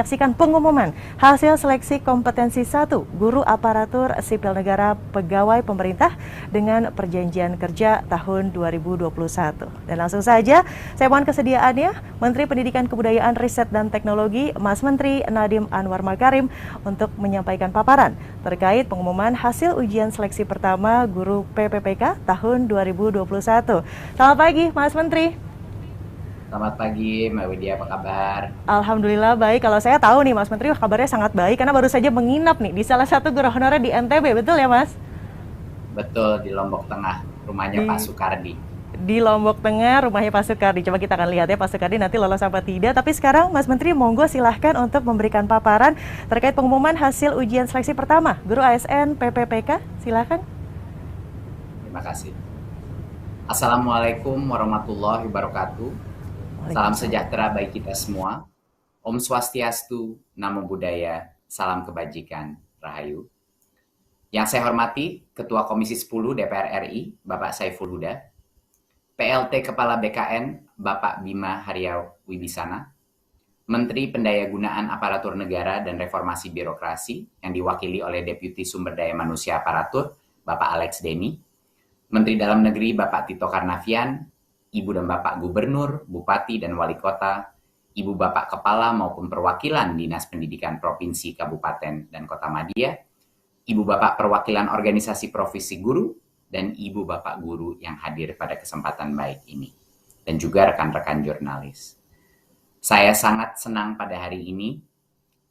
menyaksikan pengumuman hasil seleksi kompetensi 1 Guru Aparatur Sipil Negara Pegawai Pemerintah dengan Perjanjian Kerja tahun 2021. Dan langsung saja saya mohon kesediaannya Menteri Pendidikan Kebudayaan Riset dan Teknologi Mas Menteri Nadiem Anwar Makarim untuk menyampaikan paparan terkait pengumuman hasil ujian seleksi pertama Guru PPPK tahun 2021. Selamat pagi Mas Menteri. Selamat pagi, Mbak Widya, apa kabar? Alhamdulillah baik. Kalau saya tahu nih Mas Menteri, kabarnya sangat baik karena baru saja menginap nih di salah satu guru honorer di NTB, betul ya Mas? Betul, di Lombok Tengah, rumahnya Pak Di Soekardi. di Lombok Tengah, rumahnya Pak Soekardi. Coba kita akan lihat ya Pak Soekardi nanti lolos apa tidak. Tapi sekarang Mas Menteri monggo silahkan untuk memberikan paparan terkait pengumuman hasil ujian seleksi pertama Guru ASN PPPK. Silahkan. Terima kasih. Assalamualaikum warahmatullahi wabarakatuh. Salam sejahtera bagi kita semua. Om Swastiastu, Namo Buddhaya, salam kebajikan, Rahayu. Yang saya hormati, Ketua Komisi 10 DPR RI, Bapak Saiful Huda, PLT Kepala BKN, Bapak Bima Haryau Wibisana, Menteri Pendayagunaan Aparatur Negara dan Reformasi Birokrasi yang diwakili oleh Deputi Sumber Daya Manusia Aparatur, Bapak Alex Deni, Menteri Dalam Negeri Bapak Tito Karnavian, Ibu dan Bapak Gubernur, Bupati dan Wali Kota, Ibu Bapak Kepala maupun perwakilan Dinas Pendidikan Provinsi, Kabupaten, dan Kota Madya, Ibu Bapak perwakilan organisasi profesi guru, dan Ibu Bapak guru yang hadir pada kesempatan baik ini, dan juga rekan-rekan jurnalis. Saya sangat senang pada hari ini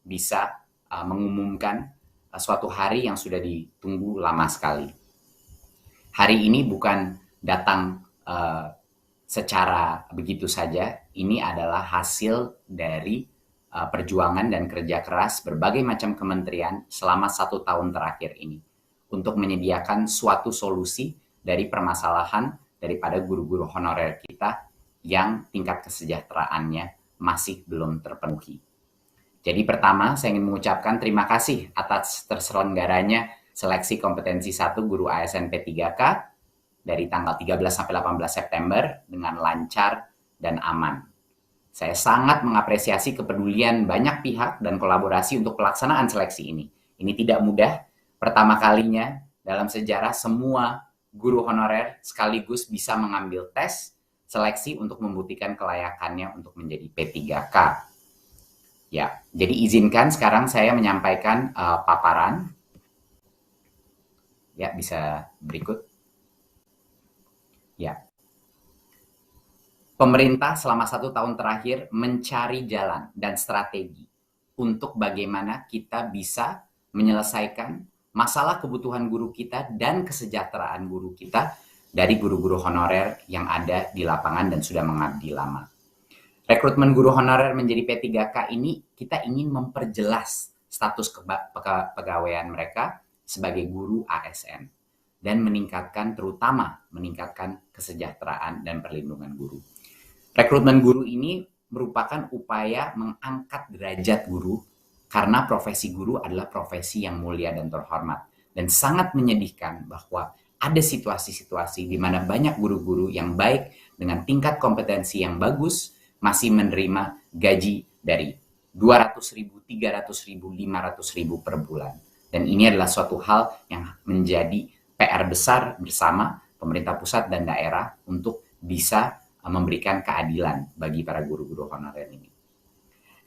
bisa mengumumkan suatu hari yang sudah ditunggu lama sekali. Hari ini bukan datang secara begitu saja, ini adalah hasil dari perjuangan dan kerja keras berbagai macam kementerian selama 1 tahun terakhir ini untuk menyediakan suatu solusi dari permasalahan daripada guru-guru honorer kita yang tingkat kesejahteraannya masih belum terpenuhi. Jadi pertama, saya ingin mengucapkan terima kasih atas terselenggaranya seleksi kompetensi 1 Guru ASN P3K dari tanggal 13 sampai 18 September dengan lancar dan aman. Saya sangat mengapresiasi kepedulian banyak pihak dan kolaborasi untuk pelaksanaan seleksi ini. Ini tidak mudah, pertama kalinya dalam sejarah semua guru honorer sekaligus bisa mengambil tes seleksi untuk membuktikan kelayakannya untuk menjadi P3K. Ya, jadi izinkan sekarang saya menyampaikan paparan. Ya, bisa berikut. Ya, pemerintah selama 1 tahun terakhir mencari jalan dan strategi untuk bagaimana kita bisa menyelesaikan masalah kebutuhan guru kita dan kesejahteraan guru kita dari guru-guru honorer yang ada di lapangan dan sudah mengabdi lama. Rekrutmen guru honorer menjadi P3K ini kita ingin memperjelas status kepegawaian mereka sebagai guru ASN. Dan terutama meningkatkan kesejahteraan dan perlindungan guru. Rekrutmen guru ini merupakan upaya mengangkat derajat guru karena profesi guru adalah profesi yang mulia dan terhormat. Dan sangat menyedihkan bahwa ada situasi-situasi di mana banyak guru-guru yang baik dengan tingkat kompetensi yang bagus masih menerima gaji dari 200.000, 300.000, 500.000 per bulan. Dan ini adalah suatu hal yang menjadi PR besar bersama pemerintah pusat dan daerah untuk bisa memberikan keadilan bagi para guru-guru honorer ini.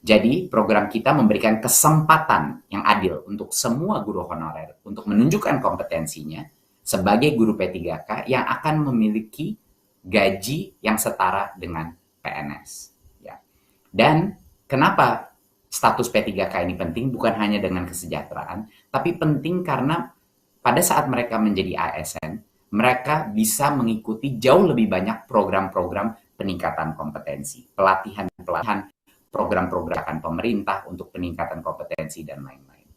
Jadi program kita memberikan kesempatan yang adil untuk semua guru honorer untuk menunjukkan kompetensinya sebagai guru P3K yang akan memiliki gaji yang setara dengan PNS. Ya. Dan kenapa status P3K ini penting? Bukan hanya dengan kesejahteraan, tapi penting karena pada saat mereka menjadi ASN, mereka bisa mengikuti jauh lebih banyak program-program peningkatan kompetensi, pelatihan, program-program pemerintah untuk peningkatan kompetensi, dan lain-lain.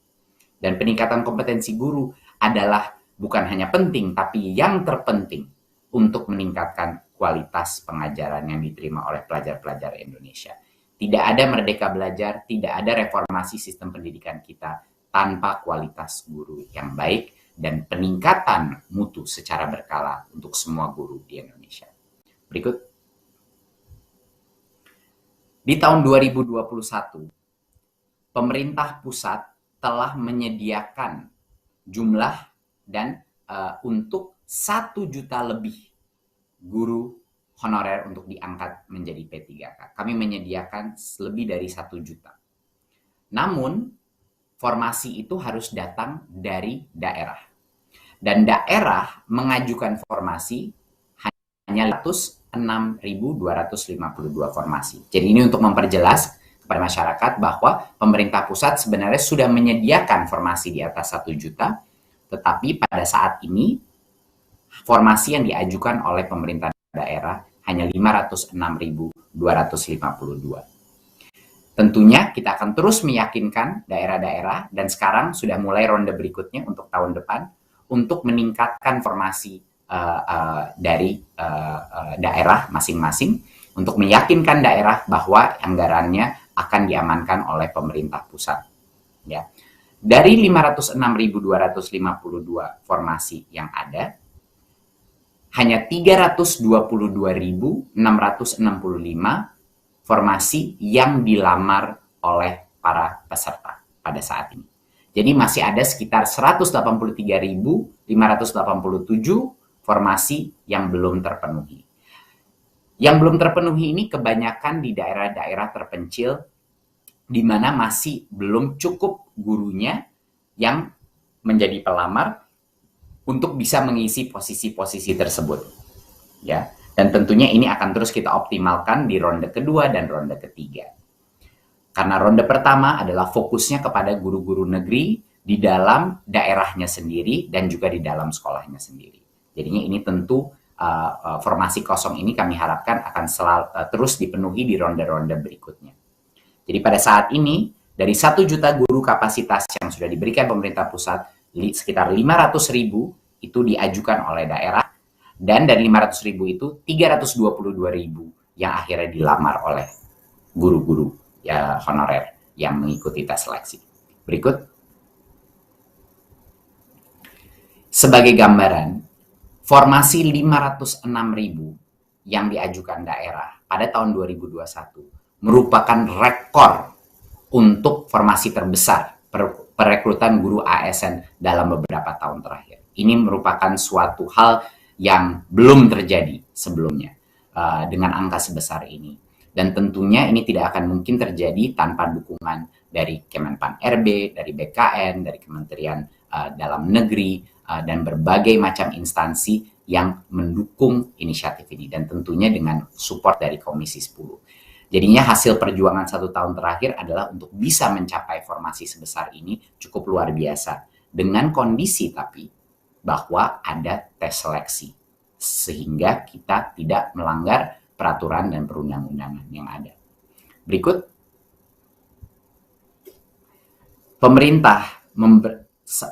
Dan peningkatan kompetensi guru adalah bukan hanya penting, tapi yang terpenting untuk meningkatkan kualitas pengajaran yang diterima oleh pelajar-pelajar Indonesia. Tidak ada merdeka belajar, tidak ada reformasi sistem pendidikan kita tanpa kualitas guru yang baik dan peningkatan mutu secara berkala untuk semua guru di Indonesia. Berikut. Di tahun 2021, pemerintah pusat telah menyediakan jumlah dan untuk 1 juta lebih guru honorer untuk diangkat menjadi P3K. Kami menyediakan lebih dari 1 juta. Namun, formasi itu harus datang dari daerah. Dan daerah mengajukan formasi hanya 106.252 formasi. Jadi ini untuk memperjelas kepada masyarakat bahwa pemerintah pusat sebenarnya sudah menyediakan formasi di atas 1 juta, tetapi pada saat ini formasi yang diajukan oleh pemerintah daerah hanya 506.252. Tentunya kita akan terus meyakinkan daerah-daerah dan sekarang sudah mulai ronde berikutnya untuk tahun depan untuk meningkatkan formasi dari daerah masing-masing untuk meyakinkan daerah bahwa anggarannya akan diamankan oleh pemerintah pusat. Ya. Dari 506.252 formasi yang ada, hanya 322.665 formasi yang dilamar oleh para peserta pada saat ini. Jadi masih ada sekitar 183.587 formasi yang belum terpenuhi. Yang belum terpenuhi ini kebanyakan di daerah-daerah terpencil di mana masih belum cukup gurunya yang menjadi pelamar untuk bisa mengisi posisi-posisi tersebut. Ya. Dan tentunya ini akan terus kita optimalkan di ronde kedua dan ronde ketiga. Karena ronde pertama adalah fokusnya kepada guru-guru negeri di dalam daerahnya sendiri dan juga di dalam sekolahnya sendiri. Jadinya ini tentu formasi kosong ini kami harapkan akan terus dipenuhi di ronde-ronde berikutnya. Jadi pada saat ini, dari 1 juta guru kapasitas yang sudah diberikan pemerintah pusat, sekitar 500.000 itu diajukan oleh daerah, dan dari 500.000 itu 322.000 yang akhirnya dilamar oleh guru-guru ya, honorer yang mengikuti tes seleksi. Berikut. Sebagai gambaran, formasi 506.000 yang diajukan daerah pada tahun 2021 merupakan rekor untuk formasi terbesar perekrutan guru ASN dalam beberapa tahun terakhir. Ini merupakan suatu hal yang belum terjadi sebelumnya dengan angka sebesar ini. Dan tentunya ini tidak akan mungkin terjadi tanpa dukungan dari Kemenpan RB, dari BKN, dari Kementerian Dalam Negeri, dan berbagai macam instansi yang mendukung inisiatif ini. Dan tentunya dengan support dari Komisi 10. Jadinya hasil perjuangan 1 tahun terakhir adalah untuk bisa mencapai formasi sebesar ini cukup luar biasa. Dengan kondisi tapi bahwa ada tes seleksi, sehingga kita tidak melanggar peraturan dan perundang-undangan yang ada. Berikut, pemerintah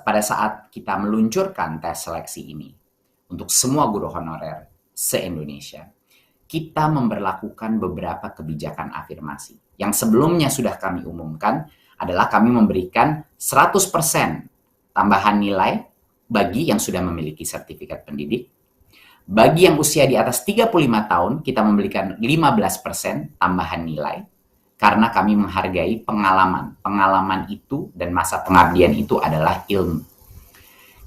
pada saat kita meluncurkan tes seleksi ini untuk semua guru honorer se-Indonesia, kita memberlakukan beberapa kebijakan afirmasi. Yang sebelumnya sudah kami umumkan adalah kami memberikan 100% tambahan nilai bagi yang sudah memiliki sertifikat pendidik. Bagi yang usia di atas 35 tahun, kita memberikan 15% tambahan nilai karena kami menghargai pengalaman. Pengalaman itu dan masa pengabdian itu adalah ilmu.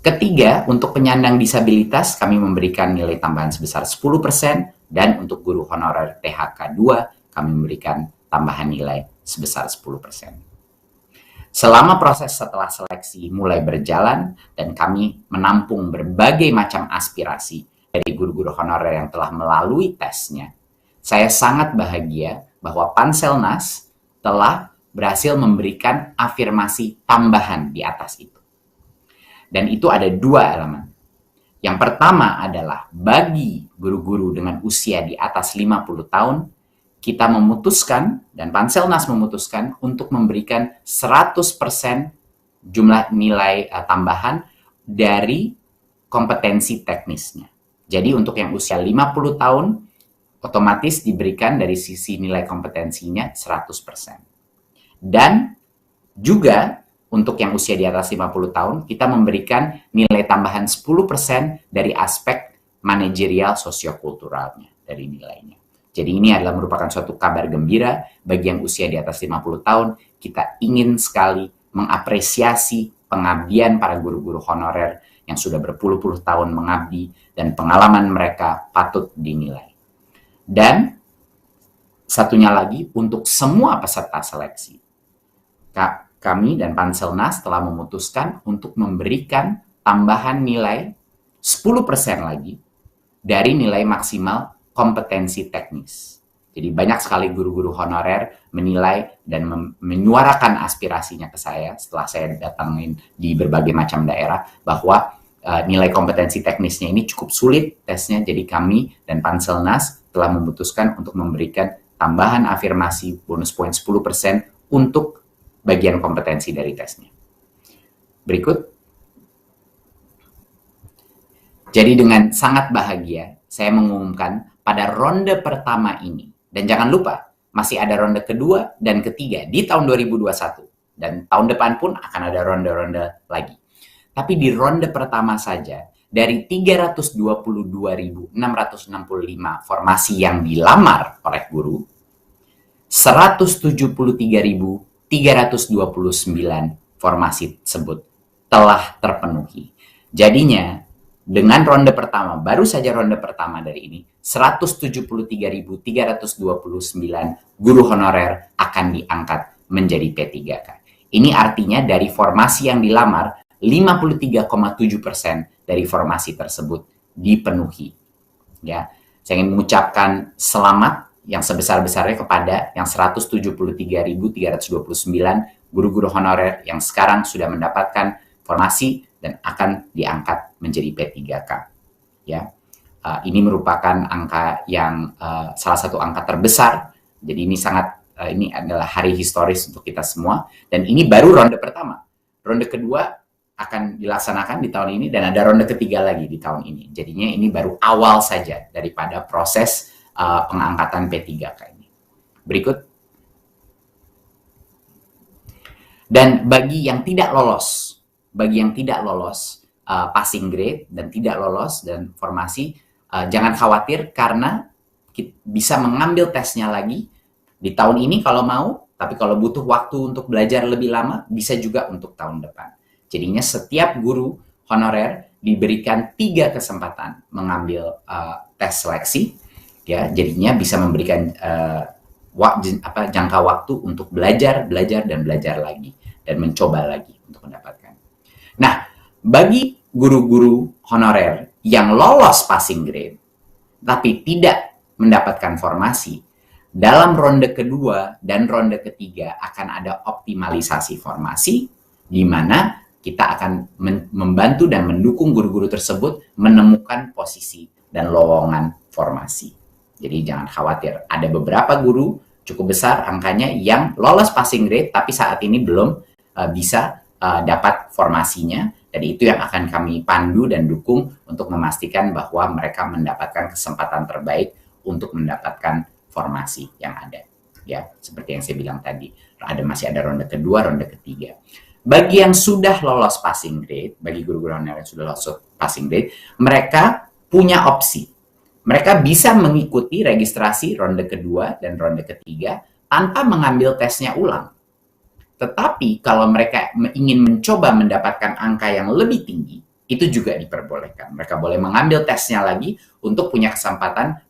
Ketiga, untuk penyandang disabilitas, kami memberikan nilai tambahan sebesar 10%, dan untuk guru honorer THK 2, kami memberikan tambahan nilai sebesar 10%. Selama proses setelah seleksi mulai berjalan dan kami menampung berbagai macam aspirasi dari guru-guru honorer yang telah melalui tesnya, saya sangat bahagia bahwa Panselnas telah berhasil memberikan afirmasi tambahan di atas itu. Dan itu ada 2 elemen. Yang pertama adalah bagi guru-guru dengan usia di atas 50 tahun, kita memutuskan dan Panselnas memutuskan untuk memberikan 100% jumlah nilai tambahan dari kompetensi teknisnya. Jadi untuk yang usia 50 tahun, otomatis diberikan dari sisi nilai kompetensinya 100%. Dan juga untuk yang usia di atas 50 tahun, kita memberikan nilai tambahan 10% dari aspek manajerial sosiokulturalnya dari nilainya. Jadi ini adalah merupakan suatu kabar gembira bagi yang usia di atas 50 tahun. Kita ingin sekali mengapresiasi pengabdian para guru-guru honorer yang sudah berpuluh-puluh tahun mengabdi dan pengalaman mereka patut dinilai. Dan satunya lagi, untuk semua peserta seleksi, kami dan Panselnas telah memutuskan untuk memberikan tambahan nilai 10% lagi dari nilai maksimal kompetensi teknis. Jadi banyak sekali guru-guru honorer menilai dan menyuarakan aspirasinya ke saya setelah saya datangin di berbagai macam daerah bahwa nilai kompetensi teknisnya ini cukup sulit tesnya. Jadi kami dan Panselnas telah memutuskan untuk memberikan tambahan afirmasi bonus poin 10% untuk bagian kompetensi dari tesnya. Berikut. Jadi dengan sangat bahagia, saya mengumumkan pada ronde pertama ini, dan jangan lupa, masih ada ronde kedua dan ketiga di tahun 2021, dan tahun depan pun akan ada ronde-ronde lagi. Tapi di ronde pertama saja, dari 322.665 formasi yang dilamar oleh guru, 173.329 formasi tersebut telah terpenuhi. Jadinya, dengan ronde pertama, baru saja ronde pertama dari ini, 173.329 guru honorer akan diangkat menjadi P3K. Ini artinya dari formasi yang dilamar, 53,7% dari formasi tersebut dipenuhi. Ya, saya ingin mengucapkan selamat yang sebesar-besarnya kepada yang 173.329 guru-guru honorer yang sekarang sudah mendapatkan formasi dan akan diangkat menjadi P3K. Ya, ini merupakan angka yang salah satu angka terbesar. Jadi ini adalah hari historis untuk kita semua. Dan ini baru ronde pertama. Ronde kedua akan dilaksanakan di tahun ini dan ada ronde ketiga lagi di tahun ini. Jadinya ini baru awal saja daripada proses pengangkatan P3K ini. Berikut. Dan bagi yang tidak lolos passing grade dan tidak lolos dan formasi, jangan khawatir karena bisa mengambil tesnya lagi di tahun ini kalau mau, tapi kalau butuh waktu untuk belajar lebih lama, bisa juga untuk tahun depan. Jadinya setiap guru honorer diberikan 3 kesempatan mengambil tes seleksi, ya, jadinya bisa memberikan jangka waktu untuk belajar lagi dan mencoba lagi untuk mendapatkan. Nah, bagi guru-guru honorer yang lolos passing grade tapi tidak mendapatkan formasi, dalam ronde kedua dan ronde ketiga akan ada optimalisasi formasi di mana kita akan membantu dan mendukung guru-guru tersebut menemukan posisi dan lowongan formasi. Jadi jangan khawatir, ada beberapa guru cukup besar angkanya yang lolos passing grade tapi saat ini belum bisa dapat formasinya, dan itu yang akan kami pandu dan dukung untuk memastikan bahwa mereka mendapatkan kesempatan terbaik untuk mendapatkan formasi yang ada. Ya, seperti yang saya bilang tadi, masih ada ronde kedua, ronde ketiga. Bagi yang sudah lolos passing grade, bagi guru-guru honorer yang sudah lolos passing grade, mereka punya opsi. Mereka bisa mengikuti registrasi ronde kedua dan ronde ketiga tanpa mengambil tesnya ulang. Tetapi kalau mereka ingin mencoba mendapatkan angka yang lebih tinggi, itu juga diperbolehkan. Mereka boleh mengambil tesnya lagi untuk punya kesempatan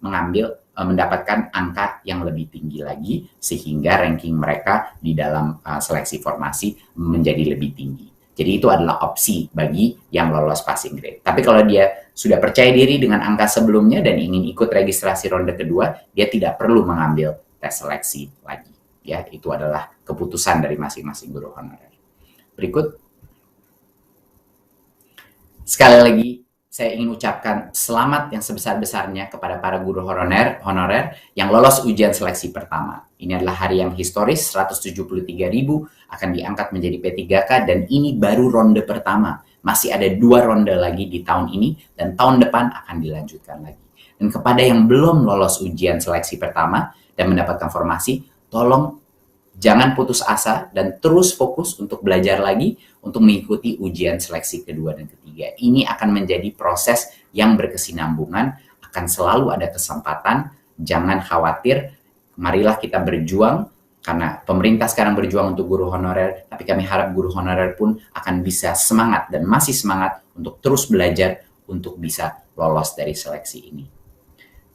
mendapatkan angka yang lebih tinggi lagi, sehingga ranking mereka di dalam seleksi formasi menjadi lebih tinggi. Jadi itu adalah opsi bagi yang lolos passing grade. Tapi kalau dia sudah percaya diri dengan angka sebelumnya dan ingin ikut registrasi ronde kedua, dia tidak perlu mengambil tes seleksi lagi. Ya, itu adalah keputusan dari masing-masing guru honorer. Berikut. Sekali lagi, saya ingin ucapkan selamat yang sebesar-besarnya kepada para guru honorer yang lolos ujian seleksi pertama. Ini adalah hari yang historis, 173.000 akan diangkat menjadi P3K, dan ini baru ronde pertama. Masih ada 2 ronde lagi di tahun ini, dan tahun depan akan dilanjutkan lagi. Dan kepada yang belum lolos ujian seleksi pertama dan mendapatkan formasi, tolong jangan putus asa dan terus fokus untuk belajar lagi untuk mengikuti ujian seleksi kedua dan ketiga. Ini akan menjadi proses yang berkesinambungan, akan selalu ada kesempatan jangan khawatir, marilah kita berjuang, karena pemerintah sekarang berjuang untuk guru honorer, tapi kami harap guru honorer pun akan bisa semangat dan masih semangat untuk terus belajar untuk bisa lolos dari seleksi ini.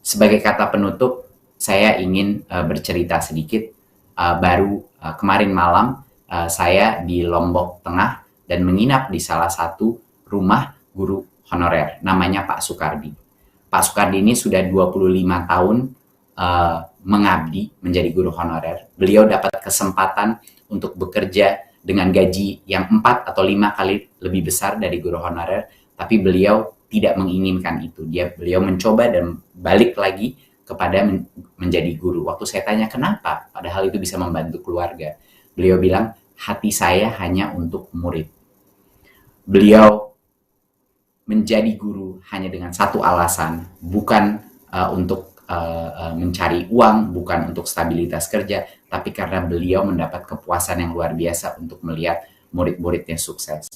Sebagai kata penutup, saya ingin bercerita sedikit. Baru kemarin malam saya di Lombok Tengah dan menginap di salah satu rumah guru honorer, namanya Pak Sukardi. Pak Sukardi ini sudah 25 tahun mengabdi menjadi guru honorer. Beliau dapat kesempatan untuk bekerja dengan gaji yang 4 atau 5 kali lebih besar dari guru honorer, tapi beliau tidak menginginkan itu. Beliau mencoba dan balik lagi kepada menjadi guru. Waktu saya tanya kenapa, padahal itu bisa membantu keluarga, beliau bilang, hati saya hanya untuk murid. Beliau menjadi guru hanya dengan satu alasan, bukan untuk mencari uang, bukan untuk stabilitas kerja, tapi karena beliau mendapat kepuasan yang luar biasa untuk melihat murid-muridnya sukses.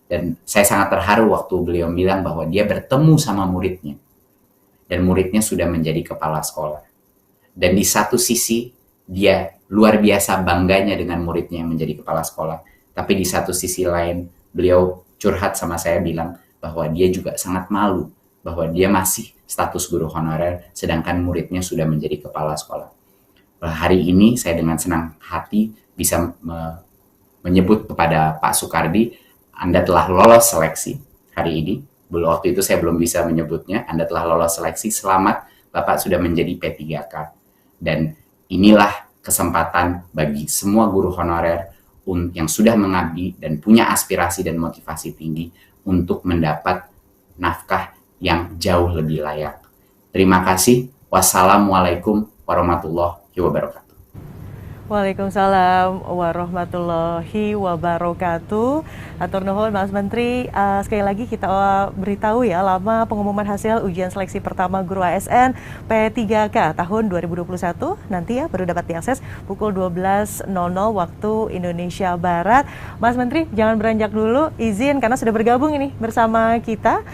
Dan saya sangat terharu waktu beliau bilang bahwa dia bertemu sama muridnya, dan muridnya sudah menjadi kepala sekolah. Dan di satu sisi, dia luar biasa bangganya dengan muridnya yang menjadi kepala sekolah. Tapi di satu sisi lain, beliau curhat sama saya bilang bahwa dia juga sangat malu bahwa dia masih status guru honorer, sedangkan muridnya sudah menjadi kepala sekolah. Hari ini saya dengan senang hati bisa menyebut kepada Pak Sukardi, Anda telah lolos seleksi hari ini. Waktu itu saya belum bisa menyebutnya, Anda telah lolos seleksi, selamat, Bapak sudah menjadi P3K. Dan inilah kesempatan bagi semua guru honorer yang sudah mengabdi dan punya aspirasi dan motivasi tinggi untuk mendapat nafkah yang jauh lebih layak. Terima kasih. Wassalamualaikum warahmatullahi wabarakatuh. Waalaikumsalam warahmatullahi wabarakatuh. Atur nuhun Mas Menteri, sekali lagi kita beritahu ya, lama pengumuman hasil ujian seleksi pertama guru ASN P3K tahun 2021 nanti ya baru dapat diakses pukul 12.00 waktu Indonesia Barat. Mas Menteri jangan beranjak dulu, izin karena sudah bergabung ini bersama kita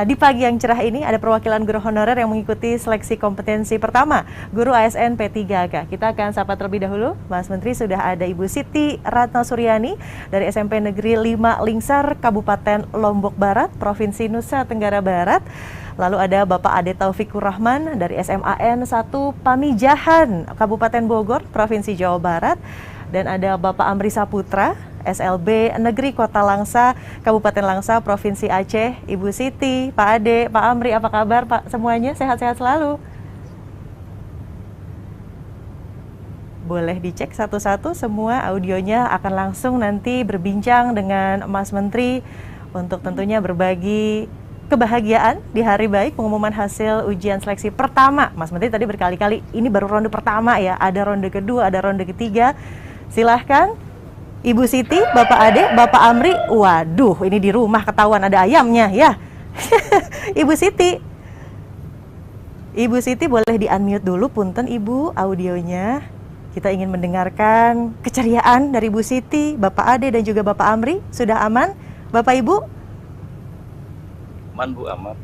di pagi yang cerah ini ada perwakilan guru honorer yang mengikuti seleksi kompetensi pertama guru ASN P3K. Kita akan sapa terlebih dahulu. Mas Menteri, sudah ada Ibu Siti Ratna Suryani dari SMP Negeri 5 Lingsar, Kabupaten Lombok Barat, Provinsi Nusa Tenggara Barat. Lalu ada Bapak Ade Taufikur Rahman dari SMAN 1 Pamijahan, Kabupaten Bogor, Provinsi Jawa Barat. Dan ada Bapak Amri Saputra, SLB Negeri Kota Langsa, Kabupaten Langsa, Provinsi Aceh. Ibu Siti, Pak Ade, Pak Amri, apa kabar Pak? Semuanya sehat-sehat selalu? Boleh dicek satu-satu, semua audionya akan langsung nanti berbincang dengan Mas Menteri untuk tentunya berbagi kebahagiaan di hari baik pengumuman hasil ujian seleksi pertama. Mas Menteri tadi berkali-kali, ini baru ronde pertama ya, ada ronde kedua, ada ronde ketiga. Silahkan Ibu Siti, Bapak Ade, Bapak Amri. Waduh, ini di rumah ketahuan ada ayamnya ya. Ibu Siti, Ibu Siti boleh di-unmute dulu, punten Ibu, audionya. Kita ingin mendengarkan keceriaan dari Bu Siti, Bapak Ade, dan juga Bapak Amri. Sudah aman, Bapak Ibu? Aman Bu, aman.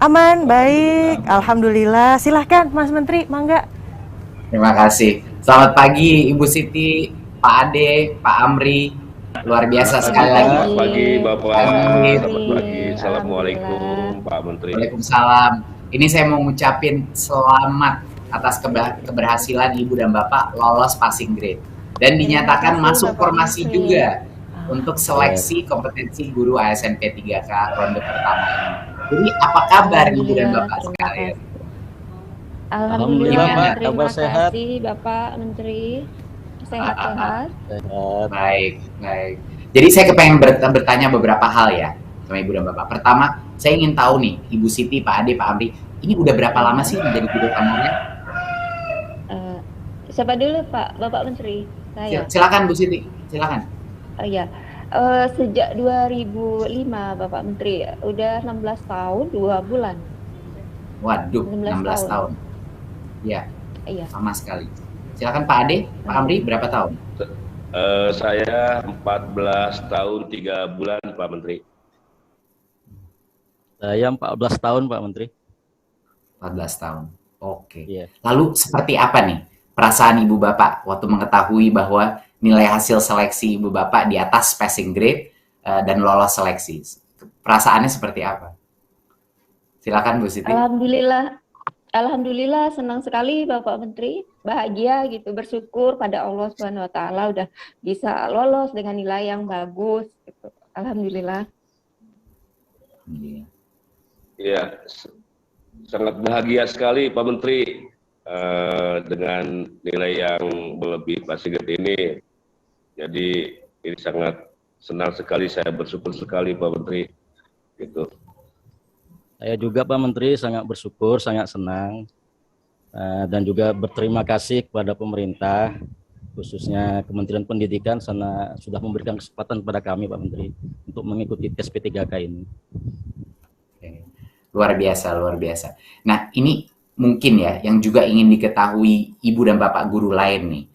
Aman, baik. Alhamdulillah. Silahkan Mas Menteri, mangga. Terima kasih. Selamat pagi Ibu Siti, Pak Ade, Pak Amri. Luar biasa sekali lagi. Selamat pagi Bapak. Selamat pagi. Assalamualaikum Pak Menteri. Waalaikumsalam. Ini saya mau ngucapin selamat atas keberhasilan Ibu dan Bapak lolos passing grade dan dinyatakan masuk formasi juga untuk seleksi kompetensi guru ASN P3K ronde pertama ini. Jadi apa kabar Ibu dan Bapak sekalian? Alhamdulillah, terima kasih Bapak Menteri, sehat-sehat. Baik. Jadi saya kepengen bertanya beberapa hal ya sama Ibu dan Bapak. Pertama, saya ingin tahu nih Ibu Siti, Pak Ade, Pak Amri, ini udah berapa lama sih menjadi guru honorer? Siapa dulu Pak, Bapak Menteri? Saya. Silakan Bu Siti, silakan. Iya, sejak 2005 Bapak Menteri, udah 16 tahun 2 bulan. Waduh, 16 tahun. Ya, Iya. sama sekali. Silakan Pak Ade, Pak Amri, berapa tahun? Saya 14 tahun 3 bulan Pak Menteri. Saya 14 tahun Pak Menteri. 14 tahun. Oke. Iya. Lalu seperti apa nih perasaan Ibu Bapak waktu mengetahui bahwa nilai hasil seleksi Ibu Bapak di atas passing grade dan lolos seleksi? Perasaannya seperti apa? Silakan Bu Siti. Alhamdulillah, alhamdulillah senang sekali Bapak Menteri, bahagia gitu, bersyukur pada Allah Subhanahu wa taala udah bisa lolos dengan nilai yang bagus gitu. Alhamdulillah. Ya, sangat bahagia sekali Pak Menteri dengan nilai yang melebihi passing grade ini. Jadi ini sangat senang sekali, saya bersyukur sekali Pak Menteri. Gitu. Saya juga Pak Menteri sangat bersyukur, sangat senang, dan juga berterima kasih kepada pemerintah, khususnya Kementerian Pendidikan sudah memberikan kesempatan kepada kami Pak Menteri untuk mengikuti tes P3K ini. Luar biasa, luar biasa. Nah, ini mungkin ya yang juga ingin diketahui Ibu dan Bapak guru lain nih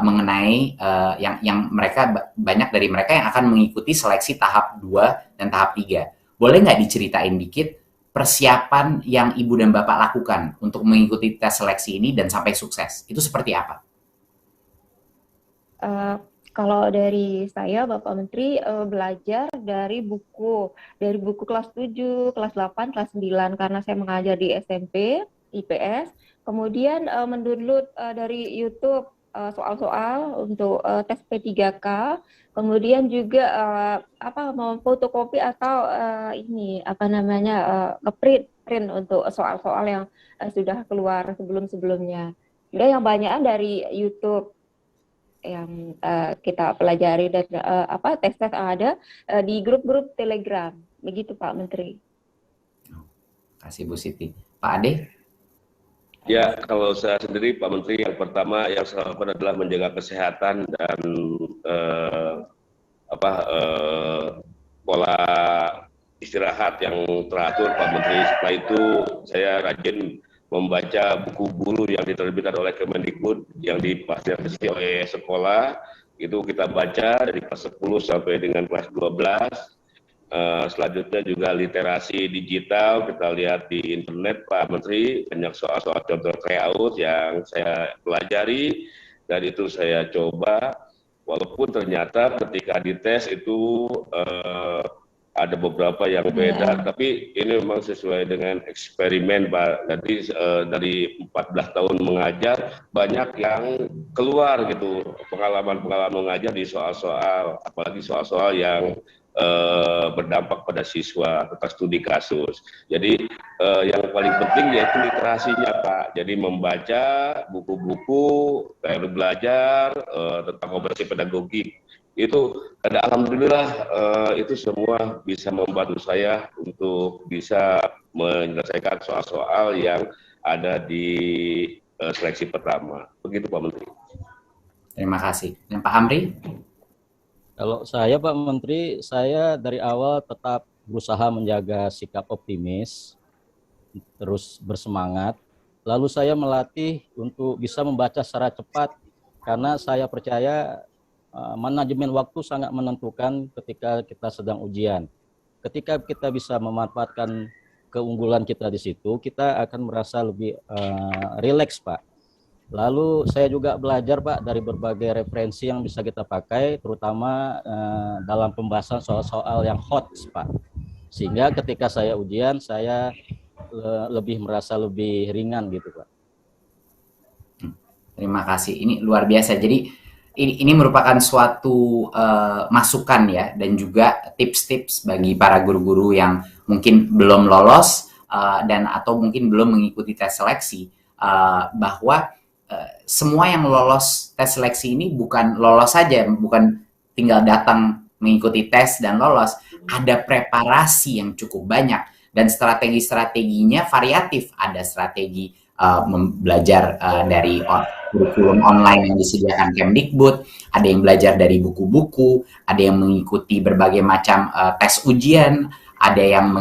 mengenai yang mereka, banyak dari mereka yang akan mengikuti seleksi tahap 2 dan tahap 3. Boleh nggak diceritain dikit persiapan yang Ibu dan Bapak lakukan untuk mengikuti tes seleksi ini dan sampai sukses? Itu seperti apa? Kalau dari saya, Bapak Menteri, belajar dari buku kelas 7, kelas 8, kelas 9, karena saya mengajar di SMP, IPS, kemudian mendownload dari YouTube soal-soal untuk tes P3K, kemudian juga mau fotokopi atau ngeprint untuk soal-soal yang sudah keluar sebelum-sebelumnya. Jadi yang banyak dari YouTube yang kita pelajari dan tes-tes yang ada di grup-grup Telegram. Begitu Pak Menteri. Kasih Bu Siti. Pak Ade? Ya, kalau saya sendiri Pak Menteri, yang pertama yang saya lakukan adalah menjaga kesehatan dan pola istirahat yang teratur Pak Menteri. Setelah itu saya rajin membaca buku guru yang diterbitkan oleh Kemendikbud yang difasilitasi oleh sekolah. Itu kita baca dari kelas 10 sampai dengan kelas 12. Selanjutnya juga literasi digital, kita lihat di internet Pak Menteri, banyak soal-soal contoh tryout yang saya pelajari, dan itu saya coba, walaupun ternyata ketika dites itu ada beberapa yang beda, tapi ini memang sesuai dengan eksperimen Pak. Jadi dari 14 tahun mengajar, banyak yang keluar gitu, pengalaman-pengalaman mengajar di soal-soal, apalagi soal-soal yang berdampak pada siswa tentang studi kasus. Jadi yang paling penting yaitu literasinya Pak. Jadi membaca buku-buku, kayak belajar tentang operasi pedagogik. Itu alhamdulillah itu semua bisa membantu saya untuk bisa menyelesaikan soal-soal yang ada di seleksi pertama. Begitu Pak Menteri. Terima kasih. Dan Pak Amri? Kalau saya Pak Menteri, saya dari awal tetap berusaha menjaga sikap optimis, terus bersemangat. Lalu saya melatih untuk bisa membaca secara cepat, karena saya percaya manajemen waktu sangat menentukan ketika kita sedang ujian. Ketika kita bisa memanfaatkan keunggulan kita di situ, kita akan merasa lebih rileks Pak. Lalu saya juga belajar Pak dari berbagai referensi yang bisa kita pakai, terutama dalam pembahasan soal-soal yang hot Pak. Sehingga ketika saya ujian, saya merasa lebih ringan gitu Pak. Terima kasih, ini luar biasa. Jadi ini merupakan suatu masukan ya, dan juga tips-tips bagi para guru-guru yang mungkin belum lolos dan atau mungkin belum mengikuti tes seleksi, bahwa semua yang lolos tes seleksi ini bukan lolos saja, bukan tinggal datang mengikuti tes dan lolos, ada preparasi yang cukup banyak dan strategi-strateginya variatif. Ada strategi belajar dari kurikulum online yang disediakan Kemdikbud, ada yang belajar dari buku-buku, ada yang mengikuti berbagai macam tes ujian, ada yang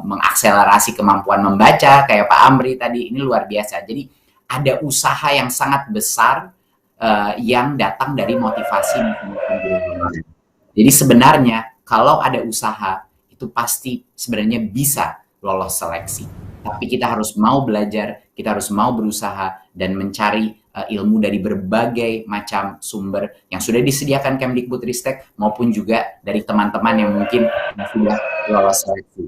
mengakselerasi kemampuan membaca kayak Pak Amri tadi. Ini luar biasa. Jadi ada usaha yang sangat besar yang datang dari motivasi. Jadi sebenarnya kalau ada usaha itu pasti sebenarnya bisa lolos seleksi. tapi kita harus mau belajar, kita harus mau berusaha dan mencari ilmu dari berbagai macam sumber yang sudah disediakan Kemdikbudristek maupun juga dari teman-teman yang mungkin sudah lolos seleksi.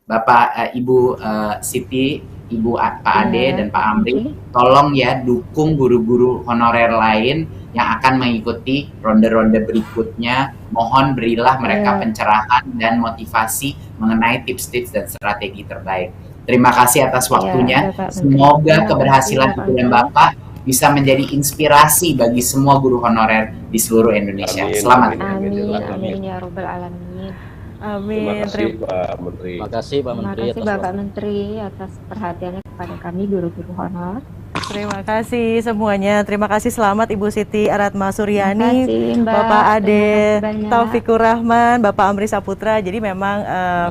Bapak, Ibu Siti, Pak Ade, dan Pak Amri, tolong ya dukung guru-guru honorer lain yang akan mengikuti ronde-ronde berikutnya. Mohon berilah mereka pencerahan dan motivasi mengenai tips-tips dan strategi terbaik. Terima kasih atas waktunya. Semoga keberhasilan program Bapak bisa menjadi inspirasi bagi semua guru honorer di seluruh Indonesia. Selamat. Amin ya Rabbal Alamin. Amin. Terima kasih Pak Menteri. Terima kasih Pak Menteri. Terima kasih Bapak Menteri atas perhatiannya kepada kami guru-guru honor. Terima kasih semuanya. Terima kasih, selamat Ibu Siti Aratma Suryani, Mbak. Bapak Ade Banyak. Taufikur Rahman, Bapak Amri Saputra. Jadi memang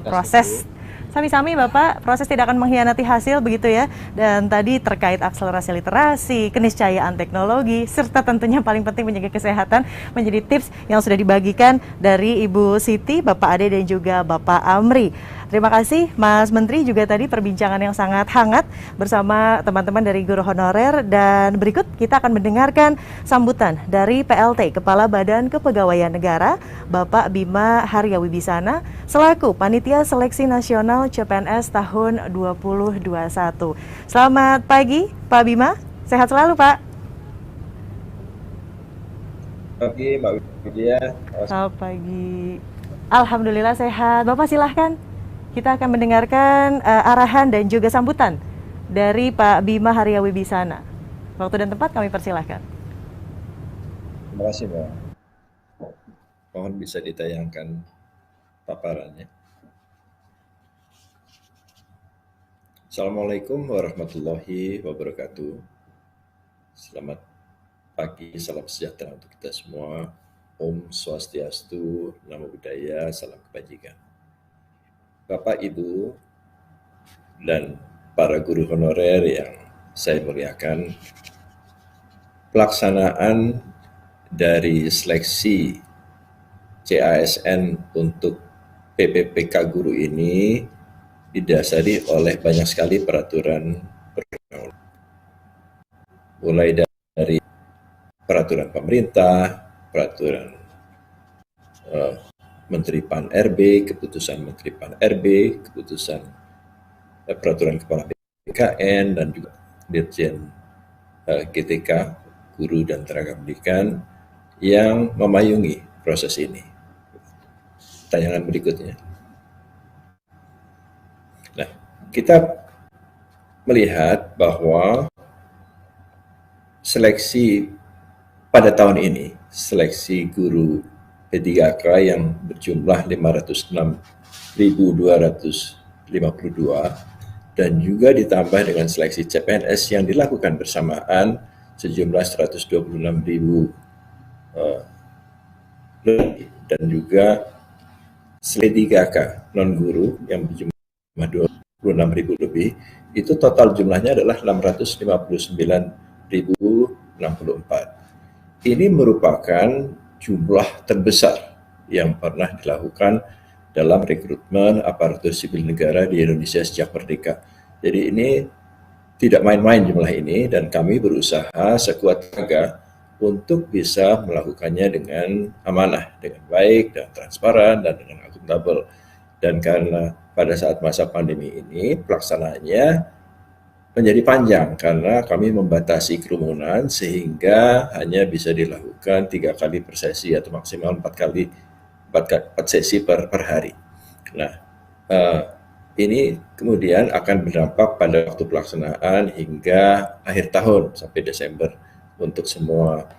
proses sami-sami Bapak, proses tidak akan mengkhianati hasil begitu ya. Dan tadi terkait akselerasi literasi, keniscayaan teknologi, serta tentunya paling penting menjaga kesehatan menjadi tips yang sudah dibagikan dari Ibu Siti, Bapak Ade dan juga Bapak Amri. Terima kasih Mas Menteri juga tadi perbincangan yang sangat hangat bersama teman-teman dari guru honorer, dan berikut kita akan mendengarkan sambutan dari PLT Kepala Badan Kepegawaian Negara Bapak Bima Haryawibisana selaku Panitia Seleksi Nasional CPNS tahun 2021. Selamat pagi Pak Bima, sehat selalu Pak. Pagi Mbak Widya. Selamat pagi. Alhamdulillah sehat. Bapak silahkan. Kita akan mendengarkan arahan dan juga sambutan dari Pak Bima Haryawibisana. Waktu dan tempat kami persilahkan. Terima kasih Mbak. Mohon bisa ditayangkan paparannya. Assalamualaikum warahmatullahi wabarakatuh. Selamat pagi, salam sejahtera untuk kita semua. Om Swastiastu, Namo Buddhaya, salam kebajikan. Bapak, Ibu, dan para guru honorer yang saya muliakan, pelaksanaan dari seleksi CASN untuk PPPK guru ini didasari oleh banyak sekali peraturan perundang-undangan. Mulai dari peraturan pemerintah, peraturan Menteri Pan RB, keputusan Menteri Pan RB, keputusan peraturan Kepala BKN, dan juga Dirjen GTK, Guru dan Tenaga Pendidikan, yang memayungi proses ini. Tayangan berikutnya. Nah, kita melihat bahwa seleksi pada tahun ini, seleksi guru P3K yang berjumlah 506.252 dan juga ditambah dengan seleksi CPNS yang dilakukan bersamaan sejumlah 126.000 lebih, dan juga P3K non-guru yang berjumlah 26.000 lebih, itu total jumlahnya adalah 659.064. Ini merupakan jumlah terbesar yang pernah dilakukan dalam rekrutmen aparatur sipil negara di Indonesia sejak merdeka. Jadi ini tidak main-main jumlah ini, dan kami berusaha sekuat tenaga untuk bisa melakukannya dengan amanah, dengan baik, dan transparan, dan dengan akuntabel. Dan karena pada saat masa pandemi ini pelaksanaannya menjadi panjang karena kami membatasi kerumunan sehingga hanya bisa dilakukan 3 kali per sesi atau maksimal 4 sesi per hari. Nah, ini kemudian akan berdampak pada waktu pelaksanaan hingga akhir tahun sampai Desember untuk semua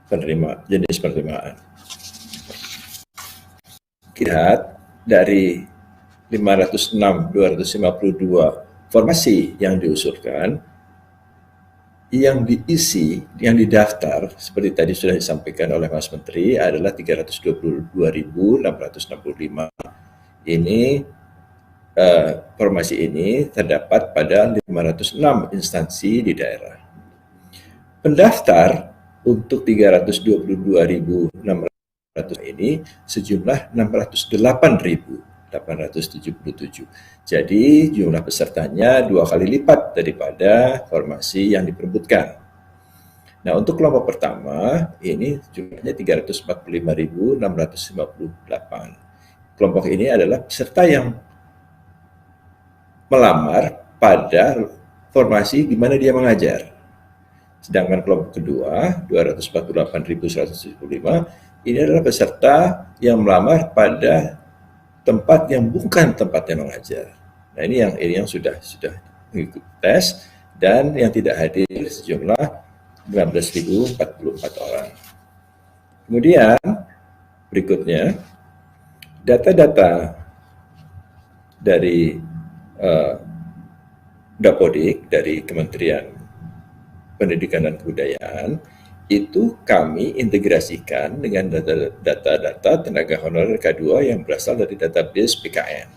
penerima jenis penerimaan. Lihat dari 506.252 formasi yang diusulkan, yang diisi, yang didaftar, seperti tadi sudah disampaikan oleh Mas Menteri, adalah 322.665. Ini formasi ini terdapat pada 506 instansi di daerah. Pendaftar untuk 322.600 ini sejumlah 608.800 877. Jadi jumlah pesertanya 2 kali lipat daripada formasi yang diperebutkan. Nah, untuk kelompok pertama ini jumlahnya 345.658. Kelompok ini adalah peserta yang melamar pada formasi di mana dia mengajar. Sedangkan kelompok kedua, 248.175, ini adalah peserta yang melamar pada tempat yang bukan tempatnya mengajar. Nah, ini yang sudah mengikuti tes dan yang tidak hadir sejumlah 19.044 orang. Kemudian berikutnya data-data dari Dapodik, dari Kementerian Pendidikan dan Kebudayaan, itu kami integrasikan dengan data-data tenaga honorer K2 yang berasal dari database PKN.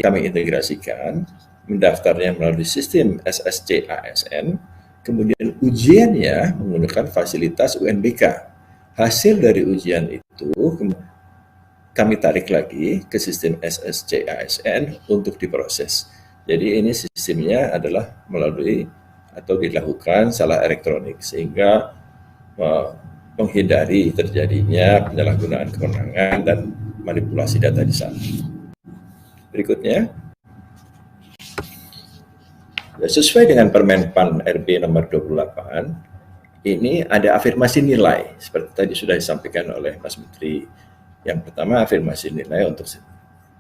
Kami integrasikan, mendaftarnya melalui sistem SSC ASN, kemudian ujiannya menggunakan fasilitas UNBK. Hasil dari ujian itu kami tarik lagi ke sistem SSC ASN untuk diproses. Jadi ini sistemnya adalah melalui atau dilakukan salah elektronik sehingga menghindari terjadinya penyalahgunaan kewenangan dan manipulasi data di sana. Berikutnya, sesuai dengan Permen PAN RB nomor 28, ini ada afirmasi nilai seperti tadi sudah disampaikan oleh Mas Menteri. Yang pertama, afirmasi nilai untuk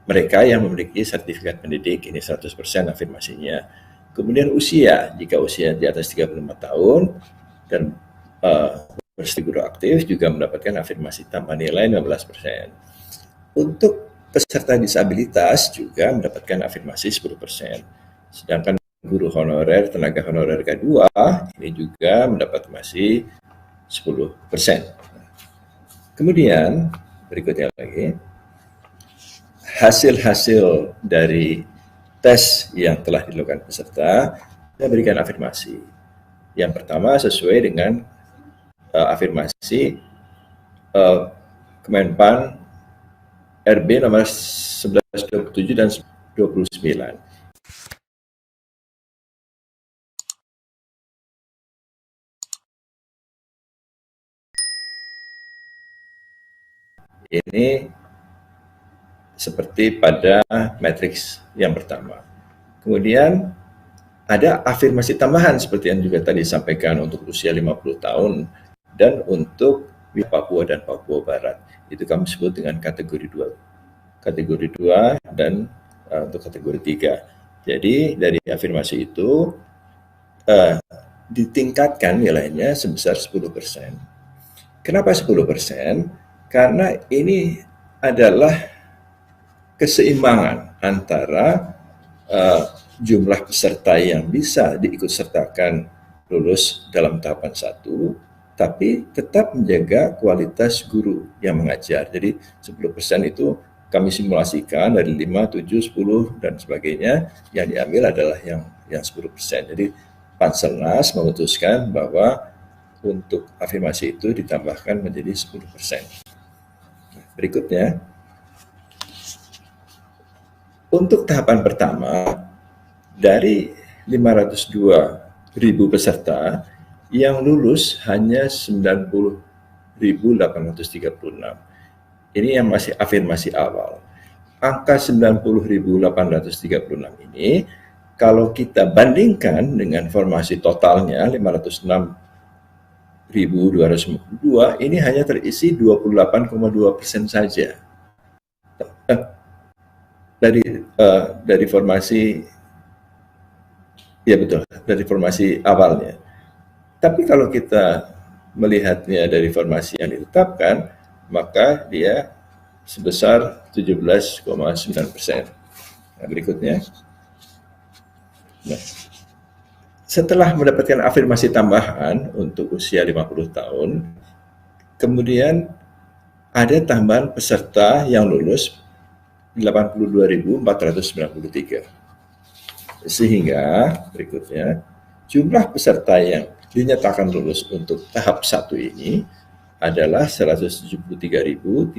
mereka yang memiliki sertifikat pendidik, ini 100% afirmasinya. Kemudian usia, jika usia di atas 35 tahun dan guru aktif juga mendapatkan afirmasi tambah nilai 15%. Untuk peserta disabilitas juga mendapatkan afirmasi 10%. Sedangkan guru honorer, tenaga honorer K2 ini juga mendapat masih 10%. Kemudian berikutnya lagi, hasil-hasil dari tes yang telah dilakukan peserta dan berikan afirmasi. Yang pertama sesuai dengan afirmasi Kemenpan RB nomor 1127 dan 29. Ini seperti pada matriks yang pertama. Kemudian ada afirmasi tambahan seperti yang juga tadi disampaikan untuk usia 50 tahun dan untuk Papua dan Papua Barat. Itu kami sebut dengan kategori 2. Kategori 2 dan untuk kategori 3. Jadi dari afirmasi itu ditingkatkan nilainya sebesar 10%. Kenapa 10%? Karena ini adalah keseimbangan antara jumlah peserta yang bisa diikutsertakan lulus dalam tahapan 1, tapi tetap menjaga kualitas guru yang mengajar. Jadi 10% itu kami simulasikan dari 5, 7, 10, dan sebagainya. Yang diambil adalah yang 10%. Jadi Panselnas memutuskan bahwa untuk afirmasi itu ditambahkan menjadi 10%. Berikutnya, untuk tahapan pertama, dari 502.000 peserta, yang lulus hanya 90.836. Ini yang masih afirmasi awal. Angka 90.836 ini, kalau kita bandingkan dengan formasi totalnya 506.202, ini hanya terisi 28,2% saja. Dari formasi, ya betul, dari formasi awalnya. Tapi kalau kita melihatnya dari formasi yang ditetapkan, maka dia sebesar 17,9%. Nah, berikutnya. Nah, setelah mendapatkan afirmasi tambahan untuk usia 50 tahun, kemudian ada tambahan peserta yang lulus 82.493. Sehingga berikutnya jumlah peserta yang dinyatakan lulus untuk tahap 1 ini adalah 173.329.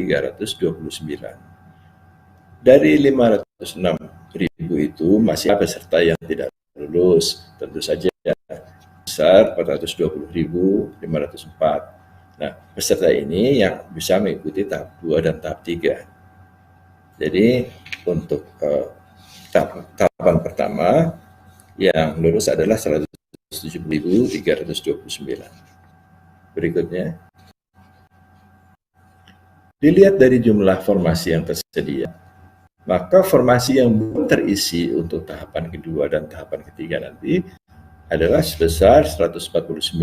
Dari 506.000 itu masih ada peserta yang tidak lulus, tentu saja besar 420.504. Nah, peserta ini yang bisa mengikuti tahap 2 dan tahap 3. Jadi untuk tahapan pertama yang lulus adalah 170.329. Berikutnya, dilihat dari jumlah formasi yang tersedia, maka formasi yang belum terisi untuk tahapan kedua dan tahapan ketiga nanti adalah sebesar 149.336.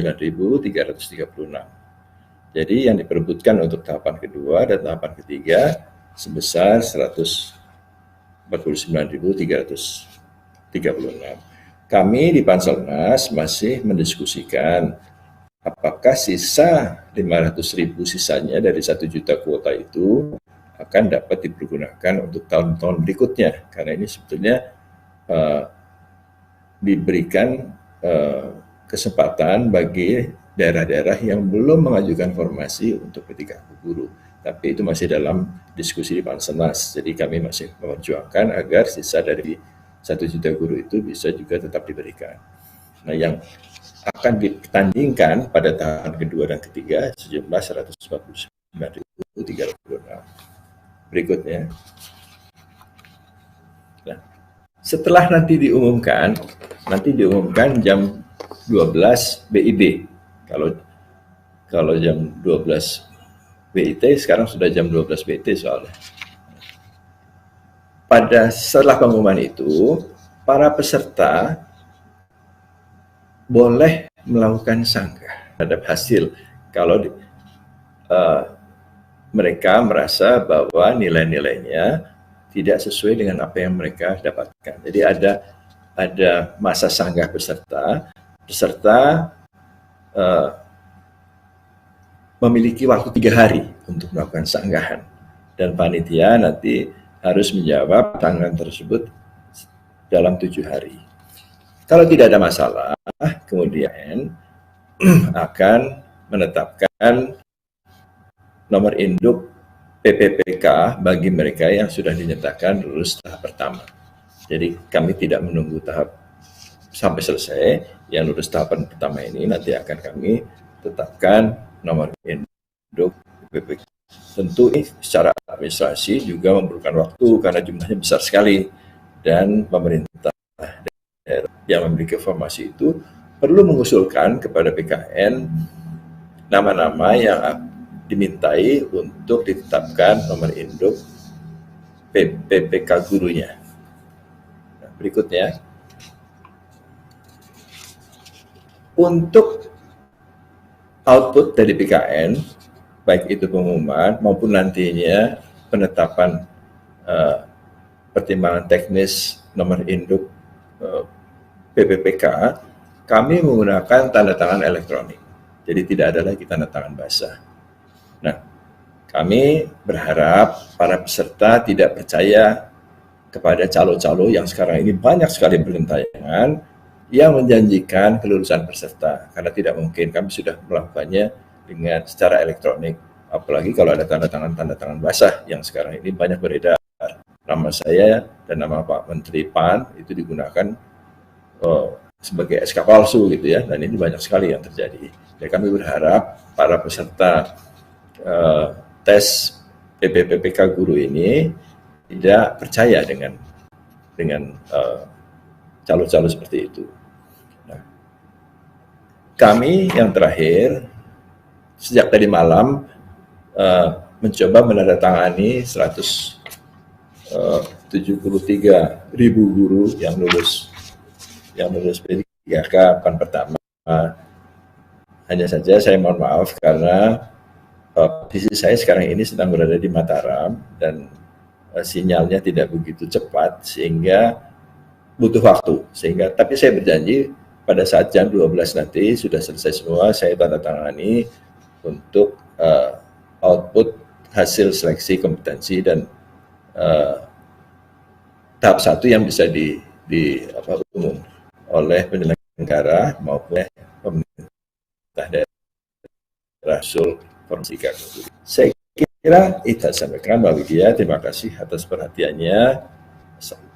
Jadi yang diperebutkan untuk tahapan kedua dan tahapan ketiga sebesar 149.336. Kami di Panselnas masih mendiskusikan apakah sisa 500.000 sisanya dari 1 juta kuota itu akan dapat dipergunakan untuk tahun-tahun berikutnya, karena ini sebetulnya diberikan kesempatan bagi daerah-daerah yang belum mengajukan formasi untuk P3K guru. Tapi itu masih dalam diskusi di Panselnas, jadi kami masih memperjuangkan agar sisa dari 1 juta guru itu bisa juga tetap diberikan. Nah, yang akan ditandingkan pada tahapan kedua dan ketiga sejumlah 149.336. Berikutnya. Nah, setelah nanti diumumkan jam 12 BIB. Kalau jam 12 BIT, sekarang sudah jam 12 BIT soalnya. Setelah pengumuman itu, para peserta boleh melakukan sanggah terhadap hasil kalau mereka merasa bahwa nilai-nilainya tidak sesuai dengan apa yang mereka dapatkan. Jadi ada masa sanggah peserta memiliki waktu 3 hari untuk melakukan sanggahan, dan panitia nanti harus menjawab sanggahan tersebut dalam 7 hari. Kalau tidak ada masalah, kemudian akan menetapkan nomor induk PPPK bagi mereka yang sudah dinyatakan lulus tahap pertama. Jadi kami tidak menunggu tahap sampai selesai. Yang lulus tahapan pertama ini nanti akan kami tetapkan nomor induk PPPK. Tentu ini secara administrasi juga memerlukan waktu karena jumlahnya besar sekali, dan pemerintah yang memiliki formasi itu perlu mengusulkan kepada BKN nama-nama yang dimintai untuk ditetapkan nomor induk PPPK gurunya. Nah, berikutnya, untuk output dari BKN, baik itu pengumuman maupun nantinya penetapan pertimbangan teknis nomor induk PPPK, kami menggunakan tanda tangan elektronik. Jadi tidak ada lagi tanda tangan basah. Nah, kami berharap para peserta tidak percaya kepada calo-calo yang sekarang ini banyak sekali bergentayangan yang menjanjikan kelulusan peserta, karena tidak mungkin. Kami sudah melakukannya dengan secara elektronik, apalagi kalau ada tanda tangan basah yang sekarang ini banyak beredar. Nama saya dan nama Pak Menteri PAN itu digunakan sebagai SK palsu gitu ya, dan ini banyak sekali yang terjadi. Dan kami berharap para peserta tes PPPK guru ini tidak percaya dengan calo-calo seperti itu. Nah, kami yang terakhir sejak tadi malam mencoba menandatangani 173.000 guru yang lulus P3K tahapan pertama. Hanya saja saya mohon maaf karena posisi saya sekarang ini sedang berada di Mataram dan sinyalnya tidak begitu cepat sehingga butuh waktu. Tapi saya berjanji pada saat jam 12 nanti sudah selesai semua, saya tanda tangani untuk output hasil seleksi kompetensi dan tahap 1 yang bisa umum oleh penyelenggara maupun pemerintah daerah Sul formasi. Saya Kira itu sampaikan Mbak Widya. Terima kasih atas perhatiannya.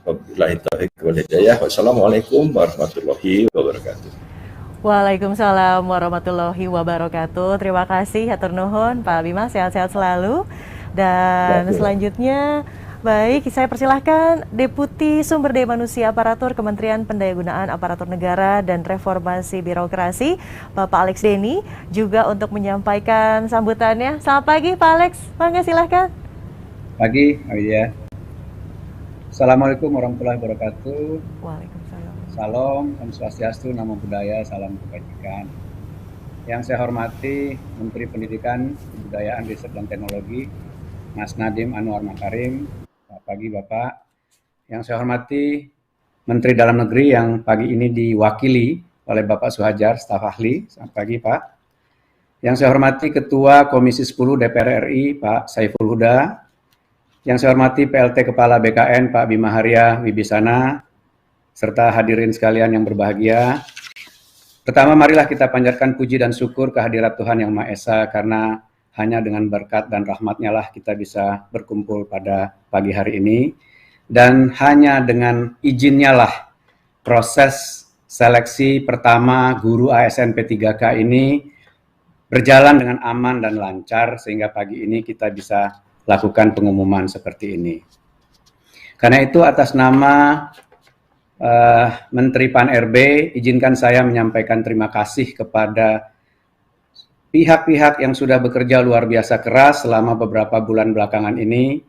Wabillahi taufiq wal hidayah. Wassalamualaikum warahmatullahi wabarakatuh. Waalaikumsalam warahmatullahi wabarakatuh. Terima kasih hatur nuhun Pak Bima, sehat-sehat selalu. Dan selanjutnya, baik, saya persilahkan Deputi Sumber Daya Manusia Aparatur Kementerian Pendayagunaan Aparatur Negara dan Reformasi Birokrasi, Bapak Alex Denny, juga untuk menyampaikan sambutannya. Selamat pagi Pak Alex, mangga silahkan. Pagi, Widya. Assalamualaikum warahmatullahi wabarakatuh. Waalaikumsalam. Salam, Om Swastiastu, Namo Buddhaya, salam kebajikan. Yang saya hormati Menteri Pendidikan, Kebudayaan, Riset dan Teknologi, Mas Nadiem Anwar Makarim. Selamat pagi Bapak. Yang saya hormati Menteri Dalam Negeri yang pagi ini diwakili oleh Bapak Suhajar, staf ahli. Selamat pagi Pak. Yang saya hormati Ketua Komisi 10 DPR RI, Pak Saiful Huda. Yang saya hormati PLT Kepala BKN, Pak Bima Arya Wibisana, serta hadirin sekalian yang berbahagia. Pertama, marilah kita panjatkan puji dan syukur kehadirat Tuhan Yang Maha Esa, karena hanya dengan berkat dan rahmat-Nya lah kita bisa berkumpul pada pagi hari ini. Dan hanya dengan izin-Nya lah proses seleksi pertama guru ASN P3K ini berjalan dengan aman dan lancar, sehingga pagi ini kita bisa lakukan pengumuman seperti ini. Karena itu atas nama Menteri Pan-RB, izinkan saya menyampaikan terima kasih kepada pihak-pihak yang sudah bekerja luar biasa keras selama beberapa bulan belakangan ini,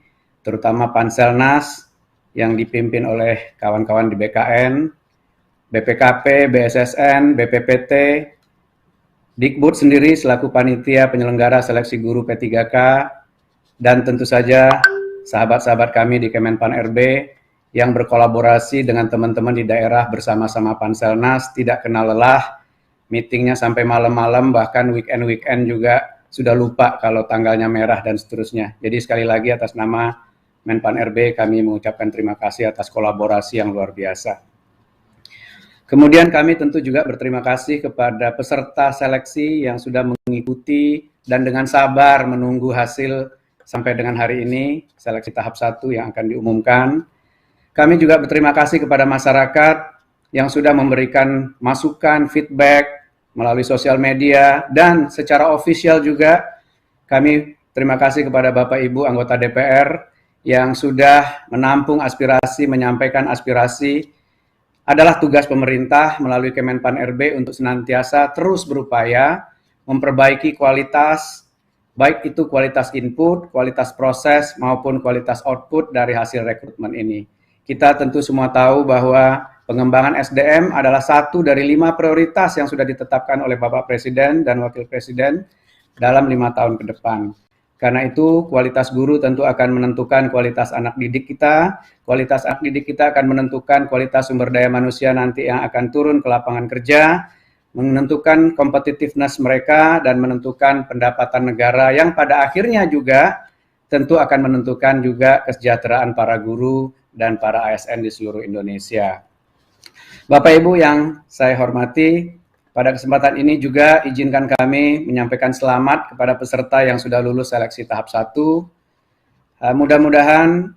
terutama Panselnas yang dipimpin oleh kawan-kawan di BKN, BPKP, BSSN, BPPT, Dikbud sendiri selaku panitia penyelenggara seleksi guru P3K, dan tentu saja sahabat-sahabat kami di Kemenpan RB yang berkolaborasi dengan teman-teman di daerah bersama-sama Panselnas, tidak kenal lelah, meetingnya sampai malam-malam, bahkan weekend-weekend juga sudah lupa kalau tanggalnya merah dan seterusnya. Jadi sekali lagi atas nama Menpan RB kami mengucapkan terima kasih atas kolaborasi yang luar biasa. Kemudian kami tentu juga berterima kasih kepada peserta seleksi yang sudah mengikuti dan dengan sabar menunggu hasil sampai dengan hari ini, seleksi tahap 1 yang akan diumumkan. Kami juga berterima kasih kepada masyarakat yang sudah memberikan masukan, feedback melalui sosial media, dan secara ofisial juga kami terima kasih kepada Bapak Ibu anggota DPR yang sudah menampung aspirasi, menyampaikan aspirasi. Adalah tugas pemerintah melalui Kemenpan RB untuk senantiasa terus berupaya memperbaiki kualitas, baik itu kualitas input, kualitas proses, maupun kualitas output dari hasil rekrutmen ini. Kita tentu semua tahu bahwa pengembangan SDM adalah satu dari 5 prioritas yang sudah ditetapkan oleh Bapak Presiden dan Wakil Presiden dalam 5 tahun ke depan. Karena itu, kualitas guru tentu akan menentukan kualitas anak didik kita. Kualitas anak didik kita akan menentukan kualitas sumber daya manusia nanti yang akan turun ke lapangan kerja, menentukan competitiveness mereka, dan menentukan pendapatan negara yang pada akhirnya juga tentu akan menentukan juga kesejahteraan para guru dan para ASN di seluruh Indonesia. Bapak Ibu yang saya hormati, pada kesempatan ini juga izinkan kami menyampaikan selamat kepada peserta yang sudah lulus seleksi tahap 1. Mudah-mudahan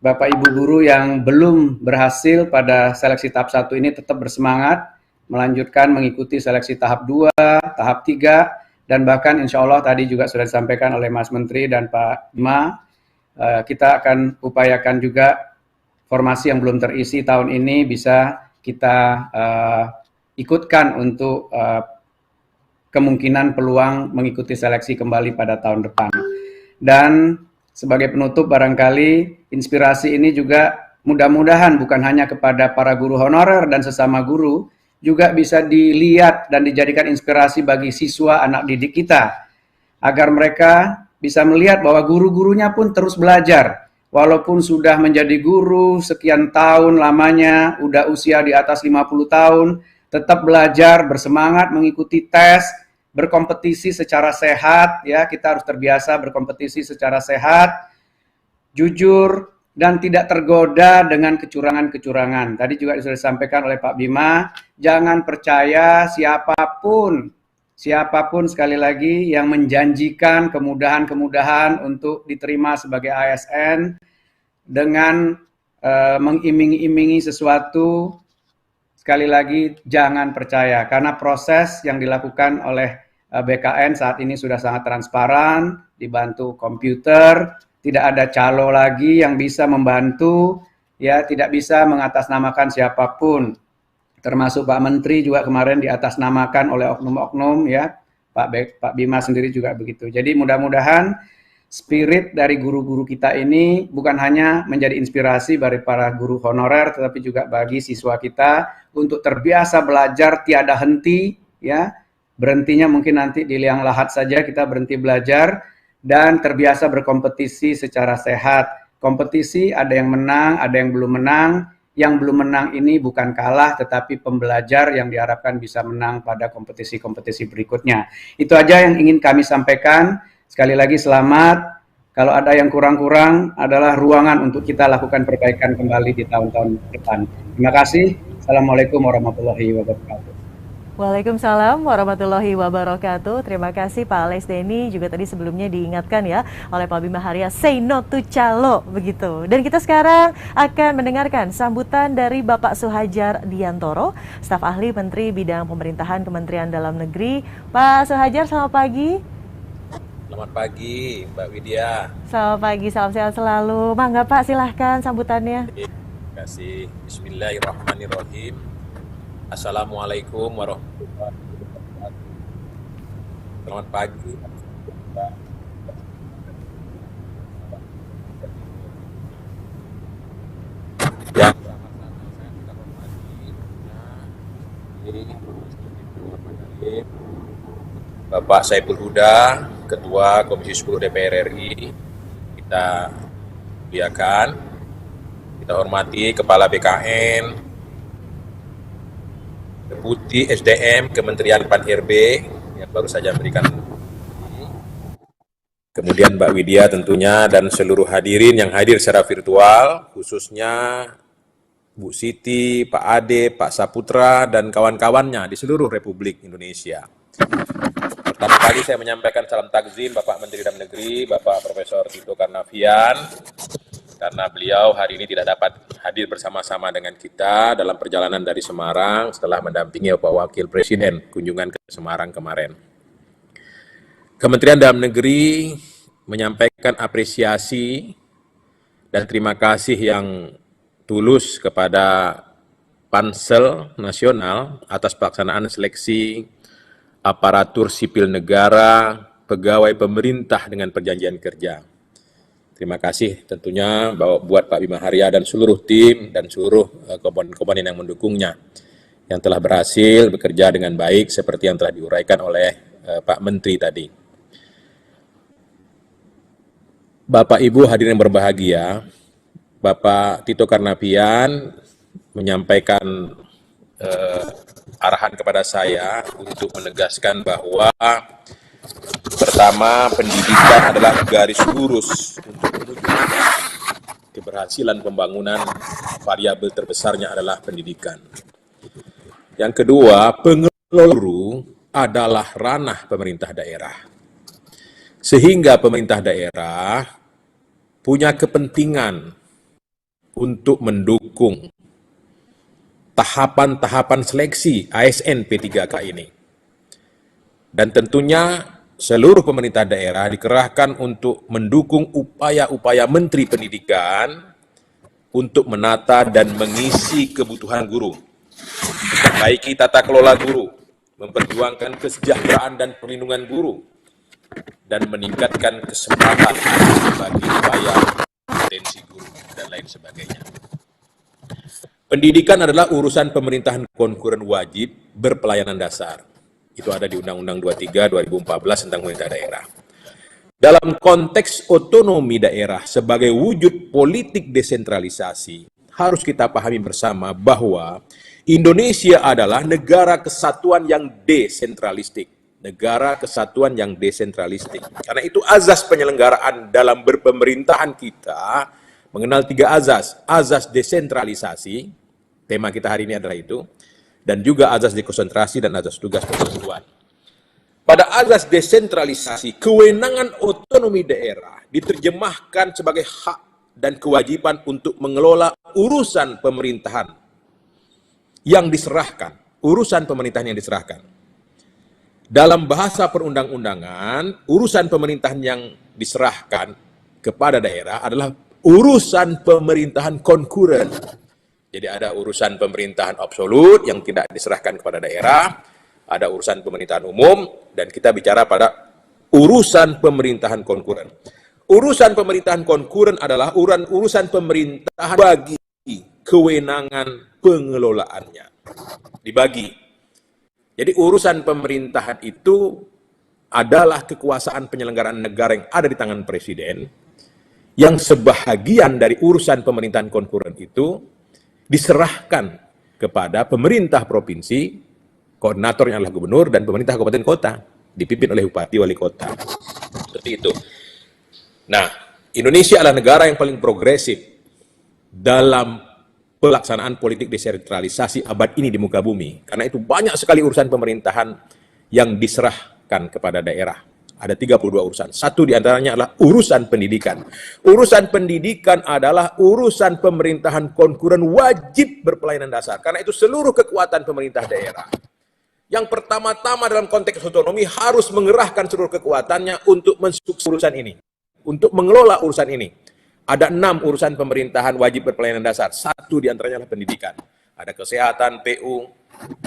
Bapak Ibu guru yang belum berhasil pada seleksi tahap 1 ini tetap bersemangat, melanjutkan mengikuti seleksi tahap 2, tahap 3, dan bahkan insya Allah tadi juga sudah disampaikan oleh Mas Menteri dan Pak Bima, kita akan upayakan juga formasi yang belum terisi tahun ini bisa kita ikutkan untuk kemungkinan peluang mengikuti seleksi kembali pada tahun depan. Dan sebagai penutup barangkali inspirasi ini juga mudah-mudahan bukan hanya kepada para guru honorer dan sesama guru, juga bisa dilihat dan dijadikan inspirasi bagi siswa anak didik kita, agar mereka bisa melihat bahwa guru-gurunya pun terus belajar. Walaupun sudah menjadi guru sekian tahun lamanya, udah usia di atas 50 tahun, tetap belajar, bersemangat mengikuti tes, berkompetisi secara sehat, ya kita harus terbiasa berkompetisi secara sehat, jujur, dan tidak tergoda dengan kecurangan-kecurangan. Tadi juga sudah disampaikan oleh Pak Bima, jangan percaya siapapun siapapun sekali lagi yang menjanjikan kemudahan-kemudahan untuk diterima sebagai ASN dengan mengiming-imingi sesuatu, sekali lagi jangan percaya, karena proses yang dilakukan oleh BKN saat ini sudah sangat transparan, dibantu komputer, tidak ada calo lagi yang bisa membantu, ya tidak bisa mengatasnamakan siapapun. Termasuk Pak Menteri juga kemarin diatasnamakan oleh oknum-oknum, ya Pak Bima sendiri juga begitu. Jadi mudah-mudahan spirit dari guru-guru kita ini bukan hanya menjadi inspirasi bagi para guru honorer, tetapi juga bagi siswa kita untuk terbiasa belajar tiada henti, ya berhentinya mungkin nanti di liang lahat saja kita berhenti belajar, dan terbiasa berkompetisi secara sehat. Kompetisi ada yang menang, ada yang belum menang. Yang belum menang ini bukan kalah, tetapi pembelajar yang diharapkan bisa menang pada kompetisi-kompetisi berikutnya. Itu aja yang ingin kami sampaikan. Sekali lagi selamat. Kalau ada yang kurang-kurang adalah ruangan untuk kita lakukan perbaikan kembali di tahun-tahun depan. Terima kasih. Assalamualaikum warahmatullahi wabarakatuh. Waalaikumsalam warahmatullahi wabarakatuh. Terima kasih Pak Alex Denny, juga tadi sebelumnya diingatkan ya oleh Pak Bima Arya, say no to calo begitu. Dan kita sekarang akan mendengarkan sambutan dari Bapak Suhajar Diantoro, staf ahli Menteri Bidang Pemerintahan Kementerian Dalam Negeri. Pak Suhajar, selamat pagi. Selamat pagi Mbak Widya. Selamat pagi, salam sehat selalu. Mangga Pak, silahkan sambutannya. Terima kasih. Bismillahirrahmanirrahim. Assalamualaikum warahmatullahi wabarakatuh. Selamat pagi. Yang Bapak Saiful Huda, Ketua Komisi 10 DPR RI, kita muliakan, kita hormati Kepala BKN, Deputi SDM Kementerian Pan-RB yang baru saja memberikan, kemudian Mbak Widya tentunya, dan seluruh hadirin yang hadir secara virtual, khususnya Bu Siti, Pak Ade, Pak Saputra, dan kawan-kawannya di seluruh Republik Indonesia. Pertama kali saya menyampaikan salam takzim Bapak Menteri Dalam Negeri, Bapak Profesor Tito Karnavian, karena beliau hari ini tidak dapat hadir bersama-sama dengan kita dalam perjalanan dari Semarang setelah mendampingi Bapak Wakil Presiden kunjungan ke Semarang kemarin. Kementerian Dalam Negeri menyampaikan apresiasi dan terima kasih yang tulus kepada Pansel Nasional atas pelaksanaan seleksi aparatur sipil negara, pegawai pemerintah dengan perjanjian kerja. Terima kasih tentunya buat Pak Bima Arya dan seluruh tim dan seluruh komponen yang mendukungnya yang telah berhasil bekerja dengan baik seperti yang telah diuraikan oleh Pak Menteri tadi. Bapak Ibu hadirin yang berbahagia, Bapak Tito Karnavian menyampaikan arahan kepada saya untuk menegaskan bahwa pertama, pendidikan adalah garis lurus untuk menuju keberhasilan pembangunan. Variabel terbesarnya adalah pendidikan. Yang kedua, pengelola guru adalah ranah pemerintah daerah. Sehingga pemerintah daerah punya kepentingan untuk mendukung tahapan-tahapan seleksi ASN P3K ini. Dan tentunya seluruh pemerintah daerah dikerahkan untuk mendukung upaya-upaya Menteri Pendidikan untuk menata dan mengisi kebutuhan guru, memperbaiki tata kelola guru, memperjuangkan kesejahteraan dan perlindungan guru, dan meningkatkan kesempatan bagi upaya potensi guru, dan lain sebagainya. Pendidikan adalah urusan pemerintahan konkuren wajib berpelayanan dasar. Itu ada di Undang-Undang 23 2014 tentang pemerintah daerah. Dalam konteks otonomi daerah sebagai wujud politik desentralisasi, harus kita pahami bersama bahwa Indonesia adalah negara kesatuan yang desentralistik. Negara kesatuan yang desentralistik. Karena itu azas penyelenggaraan dalam berpemerintahan kita mengenal 3 azas. Azas desentralisasi, tema kita hari ini adalah itu, dan juga azas dekonsentrasi dan azas tugas pembangunan. pada azas desentralisasi, kewenangan otonomi daerah diterjemahkan sebagai hak dan kewajiban untuk mengelola urusan pemerintahan yang diserahkan, Dalam bahasa perundang-undangan, urusan pemerintahan yang diserahkan kepada daerah adalah urusan pemerintahan konkuren. Jadi ada urusan pemerintahan absolut yang tidak diserahkan kepada daerah, ada urusan pemerintahan umum, dan kita bicara pada urusan pemerintahan konkuren. Urusan pemerintahan konkuren adalah urusan pemerintahan bagi kewenangan pengelolaannya. Dibagi. Jadi urusan pemerintahan itu adalah kekuasaan penyelenggaraan negara yang ada di tangan presiden, yang sebahagian dari urusan pemerintahan konkuren itu diserahkan kepada pemerintah provinsi, koordinatornya adalah gubernur, dan pemerintah kabupaten kota, dipimpin oleh bupati wali kota. Seperti itu. Nah, Indonesia adalah negara yang paling progresif dalam pelaksanaan politik desentralisasi abad ini di muka bumi. Karena itu banyak sekali urusan pemerintahan yang diserahkan kepada daerah. Ada 32 urusan. Satu diantaranya adalah urusan pendidikan. Urusan pendidikan adalah urusan pemerintahan konkuren wajib berpelayanan dasar. Karena itu seluruh kekuatan pemerintah daerah, yang pertama-tama dalam konteks otonomi harus mengerahkan seluruh kekuatannya untuk mensukses urusan ini, untuk mengelola urusan ini. Ada 6 urusan pemerintahan wajib berpelayanan dasar. Satu diantaranya adalah pendidikan. Ada kesehatan, PU,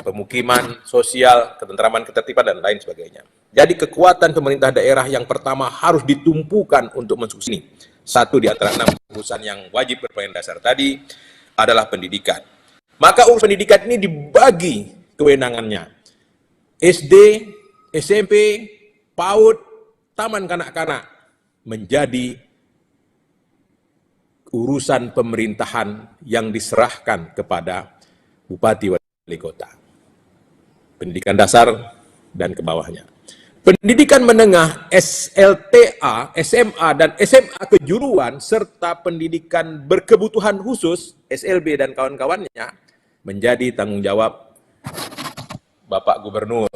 pemukiman, sosial, ketentraman, ketertiban, dan lain sebagainya. Jadi kekuatan pemerintah daerah yang pertama harus ditumpukan untuk mensukses ini. Satu di antara 6 urusan yang wajib berpelayanan dasar tadi adalah pendidikan. Maka urusan pendidikan ini dibagi kewenangannya. SD, SMP, PAUD, taman kanak-kanak menjadi urusan pemerintahan yang diserahkan kepada bupati wali kota. Pendidikan dasar dan ke bawahnya. Pendidikan menengah, SLTA, SMA, dan SMA kejuruan, serta pendidikan berkebutuhan khusus, SLB dan kawan-kawannya, menjadi tanggung jawab Bapak Gubernur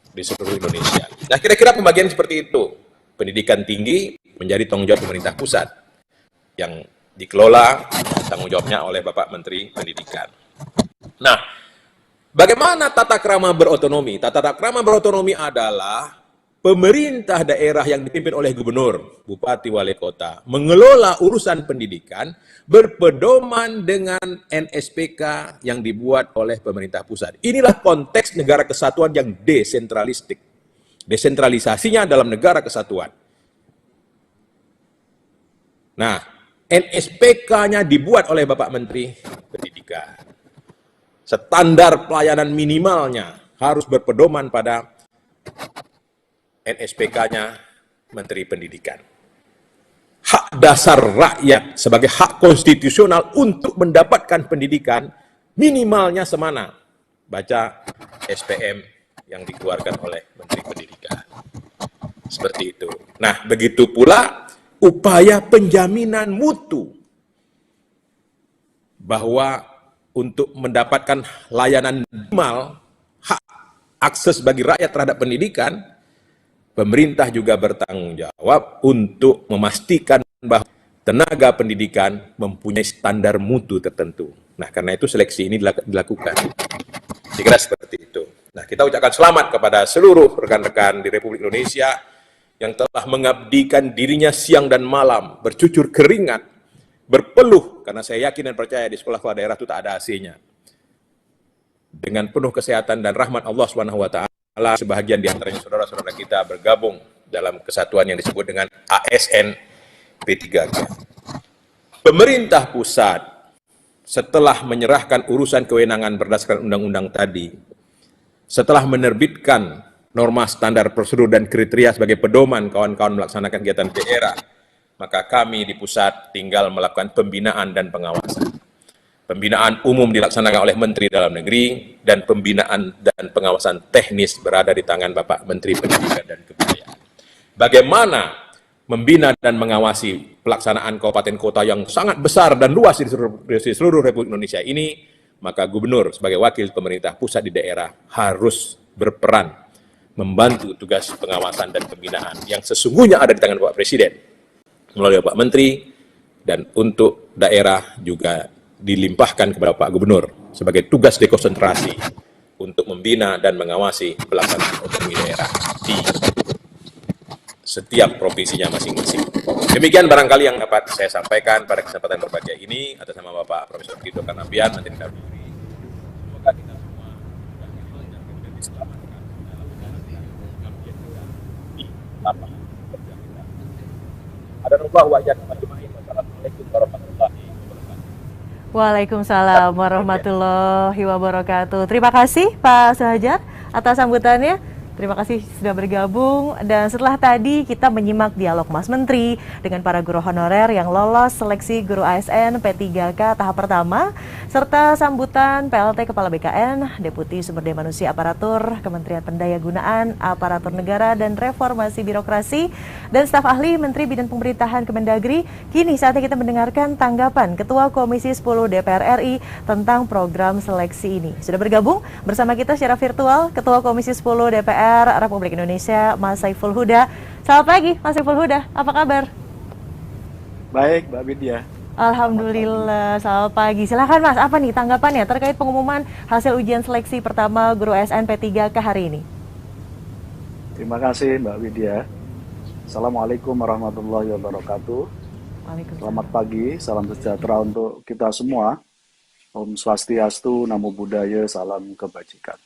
di seluruh Indonesia. Nah, kira-kira pembagian seperti itu. Pendidikan tinggi menjadi tanggung jawab pemerintah pusat, yang dikelola tanggung jawabnya oleh Bapak Menteri Pendidikan. Nah, bagaimana tata krama berotonomi? Tata krama berotonomi adalah pemerintah daerah yang dipimpin oleh gubernur, bupati, wali kota, mengelola urusan pendidikan berpedoman dengan NSPK yang dibuat oleh pemerintah pusat. Inilah konteks negara kesatuan yang desentralistik. Desentralisasinya dalam negara kesatuan. Nah, NSPK-nya dibuat oleh Bapak Menteri Pendidikan. Standar pelayanan minimalnya harus berpedoman pada NSPK-nya Menteri Pendidikan. Hak dasar rakyat sebagai hak konstitusional untuk mendapatkan pendidikan minimalnya semana. Baca SPM yang dikeluarkan oleh Menteri Pendidikan. Seperti itu. Nah, begitu pula upaya penjaminan mutu bahwa untuk mendapatkan layanan minimal, hak akses bagi rakyat terhadap pendidikan, pemerintah juga bertanggung jawab untuk memastikan bahwa tenaga pendidikan mempunyai standar mutu tertentu. Nah, karena itu seleksi ini dilakukan. Kira-kira seperti itu. Nah, kita ucapkan selamat kepada seluruh rekan-rekan di Republik Indonesia yang telah mengabdikan dirinya siang dan malam, bercucur keringat, berpeluh, karena saya yakin dan percaya di sekolah-sekolah daerah itu tak ada AC-nya. Dengan penuh kesehatan dan rahmat Allah SWT, sebahagian di antaranya saudara-saudara kita bergabung dalam kesatuan yang disebut dengan ASN P3K. Pemerintah pusat setelah menyerahkan urusan kewenangan berdasarkan undang-undang tadi, setelah menerbitkan norma standar prosedur dan kriteria sebagai pedoman kawan-kawan melaksanakan kegiatan daerah, maka kami di pusat tinggal melakukan pembinaan dan pengawasan. Pembinaan umum dilaksanakan oleh Menteri Dalam Negeri, dan pembinaan dan pengawasan teknis berada di tangan Bapak Menteri Pendidikan dan Kebudayaan. Bagaimana membina dan mengawasi pelaksanaan kabupaten kota yang sangat besar dan luas di seluruh Republik Indonesia ini, maka gubernur sebagai wakil pemerintah pusat di daerah harus berperan membantu tugas pengawasan dan pembinaan yang sesungguhnya ada di tangan Bapak Presiden melalui Bapak Menteri, dan untuk daerah juga dilimpahkan kepada Pak Gubernur sebagai tugas dekonsentrasi untuk membina dan mengawasi pelaksanaan otonomi daerah di setiap provinsinya masing-masing. Demikian barangkali yang dapat saya sampaikan pada kesempatan berbahagia ini atas nama Bapak Profesor Tito Karnavian, Menteri Dalam Negeri. Semoga kita semua dan kemudian diselamatkan dalam perjalanan yang kami di lapangan kerja kita. Ada rubah wajah majmu'in. Wassalamualaikum warahmatullahi wabarakatuh. Waalaikumsalam warahmatullahi wabarakatuh. Terima kasih Pak Suhadjar atas sambutannya. Terima kasih sudah bergabung, dan setelah tadi kita menyimak dialog Mas Menteri dengan para guru honorer yang lolos seleksi guru ASN P3K tahap pertama, serta sambutan PLT Kepala BKN, Deputi Sumber Daya Manusia Aparatur, Kementerian Pendayagunaan Aparatur Negara dan Reformasi Birokrasi, dan staf ahli Menteri Bidang Pemerintahan Kemendagri. Kini saatnya kita mendengarkan tanggapan Ketua Komisi 10 DPR RI tentang program seleksi ini. Sudah bergabung bersama kita secara virtual Ketua Komisi 10 DPR Republik Indonesia, Mas Saiful Huda. Selamat pagi, Mas Saiful Huda. Apa kabar? Baik, Mbak Widya. Alhamdulillah, selamat pagi. Silakan Mas, apa nih tanggapannya terkait pengumuman hasil ujian seleksi pertama guru ASN P3K hari ini? Terima kasih Mbak Widya. Assalamualaikum warahmatullahi wabarakatuh. Selamat pagi, salam sejahtera untuk kita semua. Om Swastiastu, Namo Buddhaya, salam kebajikan.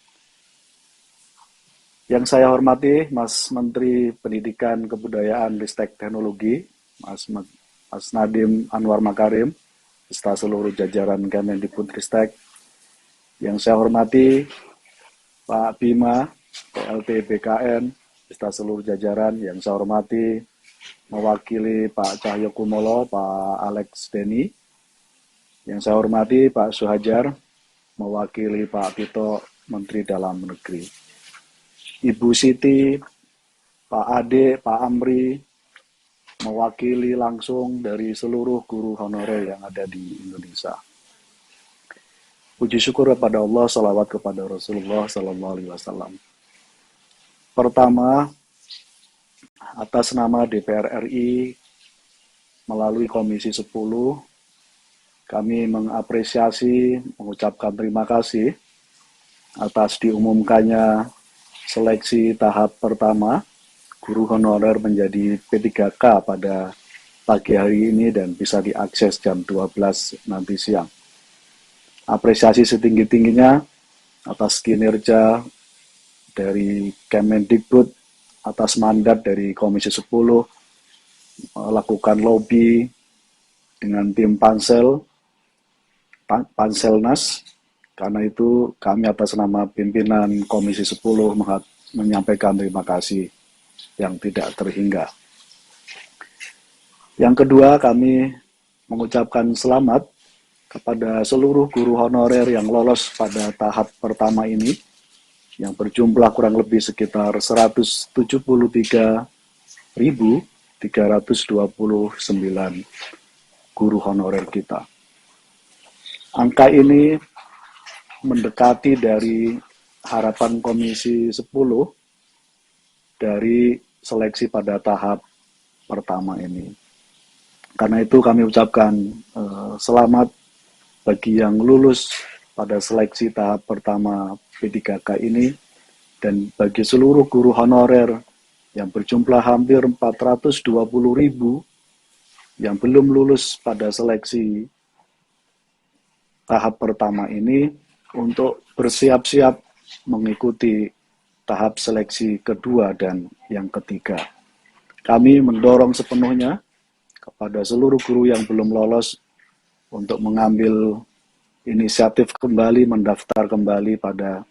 Yang saya hormati Mas Menteri Pendidikan Kebudayaan Ristek Teknologi, Mas Nadiem Anwar Makarim, beserta seluruh jajaran Kemendikbudristek. Yang saya hormati Pak Bima, PLT BKN, beserta seluruh jajaran. Yang saya hormati mewakili Pak Cahyo Kumolo, Pak Alex Deni. Yang saya hormati Pak Suhadjar, mewakili Pak Tito, Menteri Dalam Negeri. Ibu Siti, Pak Ade, Pak Amri, mewakili langsung dari seluruh guru honorer yang ada di Indonesia. Puji syukur kepada Allah, salawat kepada Rasulullah Sallallahu Alaihi Wasallam. Pertama, atas nama DPR RI melalui Komisi 10, kami mengapresiasi, mengucapkan terima kasih atas diumumkannya seleksi tahap pertama guru honorer menjadi P3K pada pagi hari ini dan bisa diakses jam 12 nanti siang. Apresiasi setinggi-tingginya atas kinerja dari Kemendikbud, atas mandat dari Komisi 10 melakukan lobby dengan tim Panselnas. Karena itu kami atas nama pimpinan Komisi 10 menyampaikan terima kasih yang tidak terhingga. Yang kedua, kami mengucapkan selamat kepada seluruh guru honorer yang lolos pada tahap pertama ini, yang berjumlah kurang lebih sekitar 173.329 guru honorer kita. Angka ini mendekati dari harapan Komisi 10 dari seleksi pada tahap pertama ini. Karena itu kami ucapkan selamat bagi yang lulus pada seleksi tahap pertama P3K ini, dan bagi seluruh guru honorer yang berjumlah hampir 420.000 yang belum lulus pada seleksi tahap pertama ini, untuk bersiap-siap mengikuti tahap seleksi kedua dan yang ketiga. Kami mendorong sepenuhnya kepada seluruh guru yang belum lolos untuk mengambil inisiatif kembali, mendaftar kembali pada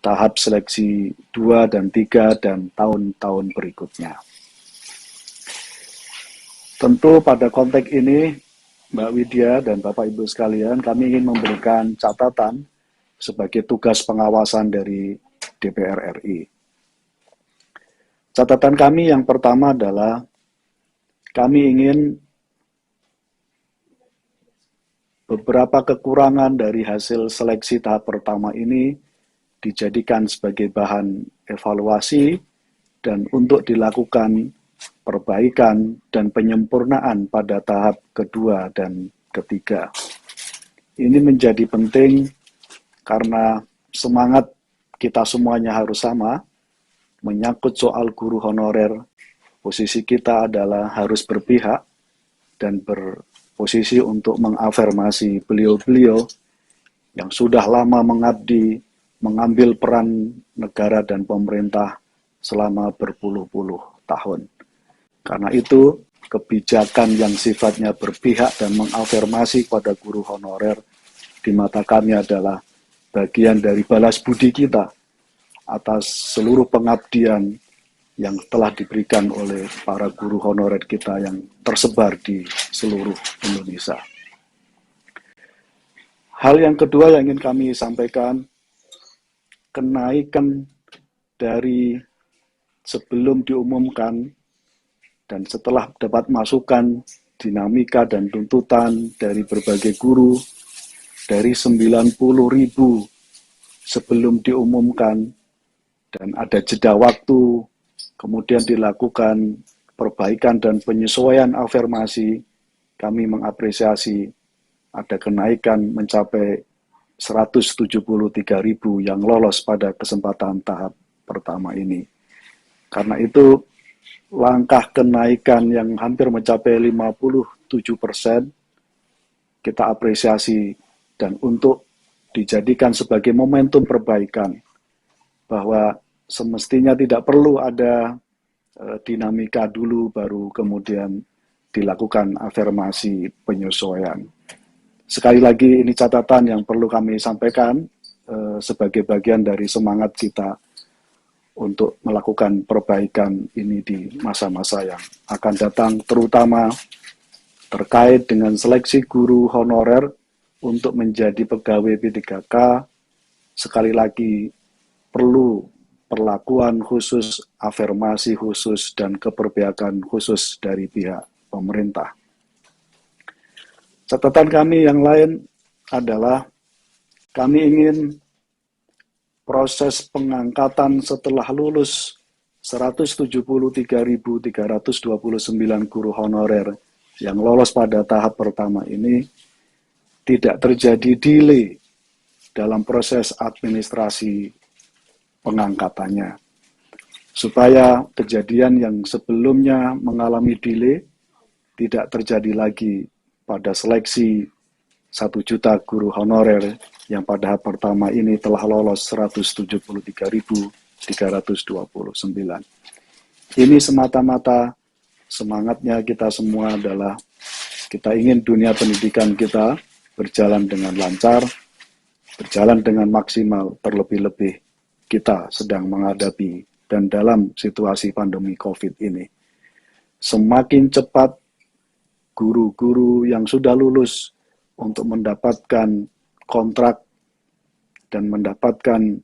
tahap seleksi 2 dan 3 dan tahun-tahun berikutnya. Tentu pada konteks ini, Mbak Widya dan Bapak Ibu sekalian, kami ingin memberikan catatan sebagai tugas pengawasan dari DPR RI. Catatan kami yang pertama adalah kami ingin beberapa kekurangan dari hasil seleksi tahap pertama ini dijadikan sebagai bahan evaluasi dan untuk dilakukan perbaikan dan penyempurnaan pada tahap kedua dan ketiga. Ini menjadi penting karena semangat kita semuanya harus sama, menyangkut soal guru honorer. Posisi kita adalah harus berpihak dan berposisi untuk mengafirmasi beliau-beliau yang sudah lama mengabdi, mengambil peran negara dan pemerintah selama berpuluh-puluh tahun. Karena itu, kebijakan yang sifatnya berpihak dan mengafirmasi pada guru honorer di mata kami adalah bagian dari balas budi kita atas seluruh pengabdian yang telah diberikan oleh para guru honorer kita yang tersebar di seluruh Indonesia. Hal yang kedua yang ingin kami sampaikan, kenaikan dari sebelum diumumkan dan setelah dapat masukan dinamika dan tuntutan dari berbagai guru dari 90.000 sebelum diumumkan dan ada jeda waktu, kemudian dilakukan perbaikan dan penyesuaian afirmasi, kami mengapresiasi ada kenaikan mencapai 173.000 yang lolos pada kesempatan tahap pertama ini. Karena itu, langkah kenaikan yang hampir mencapai 57%, kita apresiasi dan untuk dijadikan sebagai momentum perbaikan, bahwa semestinya tidak perlu ada dinamika dulu baru kemudian dilakukan afirmasi penyesuaian. Sekali lagi ini catatan yang perlu kami sampaikan sebagai bagian dari semangat kita untuk melakukan perbaikan ini di masa-masa yang akan datang, terutama terkait dengan seleksi guru honorer untuk menjadi pegawai P3K. Sekali lagi perlu perlakuan khusus, afirmasi khusus, dan keberpihakan khusus dari pihak pemerintah. Catatan kami yang lain adalah kami ingin proses pengangkatan setelah lulus 173.329 guru honorer yang lolos pada tahap pertama ini tidak terjadi delay dalam proses administrasi pengangkatannya. Supaya kejadian yang sebelumnya mengalami delay tidak terjadi lagi pada seleksi 1 juta guru honorer yang pada tahap pertama ini telah lolos 173.329. Ini semata-mata semangatnya kita semua adalah kita ingin dunia pendidikan kita berjalan dengan lancar, berjalan dengan maksimal, terlebih-lebih kita sedang menghadapi dan dalam situasi pandemi COVID ini. Semakin cepat guru-guru yang sudah lulus untuk mendapatkan kontrak dan mendapatkan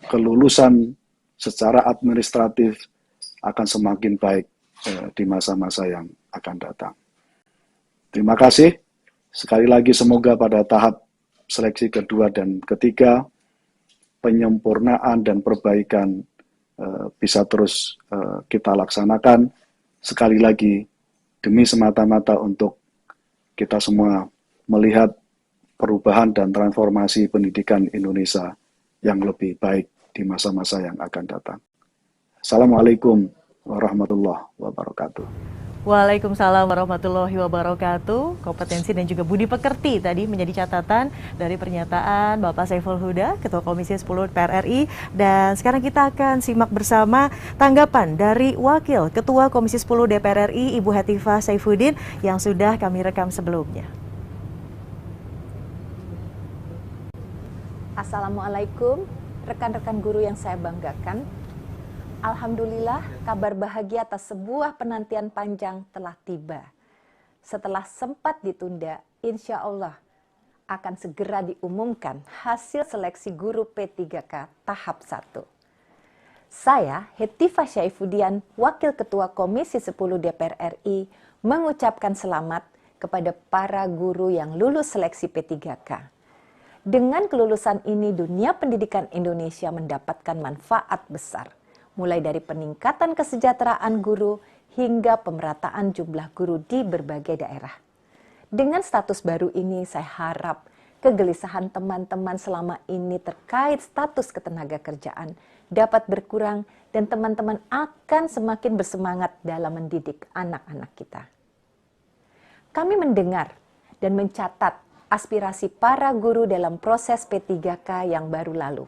kelulusan secara administratif akan semakin baik di masa-masa yang akan datang. Terima kasih. Sekali lagi semoga pada tahap seleksi kedua dan ketiga penyempurnaan dan perbaikan bisa terus kita laksanakan. Sekali lagi demi semata-mata untuk kita semua melihat perubahan dan transformasi pendidikan Indonesia yang lebih baik di masa-masa yang akan datang. Assalamualaikum warahmatullahi wabarakatuh. Waalaikumsalam warahmatullahi wabarakatuh. Kompetensi dan juga budi pekerti tadi menjadi catatan dari pernyataan Bapak Saiful Huda, Ketua Komisi 10 DPR RI. Dan sekarang kita akan simak bersama tanggapan dari Wakil Ketua Komisi 10 DPR RI, Ibu Hetifah Saifuddin, yang sudah kami rekam sebelumnya. Assalamualaikum, rekan-rekan guru yang saya banggakan. Alhamdulillah, kabar bahagia atas sebuah penantian panjang telah tiba. Setelah sempat ditunda, insya Allah akan segera diumumkan hasil seleksi guru P3K tahap 1. Saya, Hetifah Saifuddin, Wakil Ketua Komisi 10 DPR RI, mengucapkan selamat kepada para guru yang lulus seleksi P3K. Dengan kelulusan ini, dunia pendidikan Indonesia mendapatkan manfaat besar, mulai dari peningkatan kesejahteraan guru hingga pemerataan jumlah guru di berbagai daerah. Dengan status baru ini, saya harap kegelisahan teman-teman selama ini terkait status ketenagakerjaan dapat berkurang dan teman-teman akan semakin bersemangat dalam mendidik anak-anak kita. Kami mendengar dan mencatat aspirasi para guru dalam proses P3K yang baru lalu.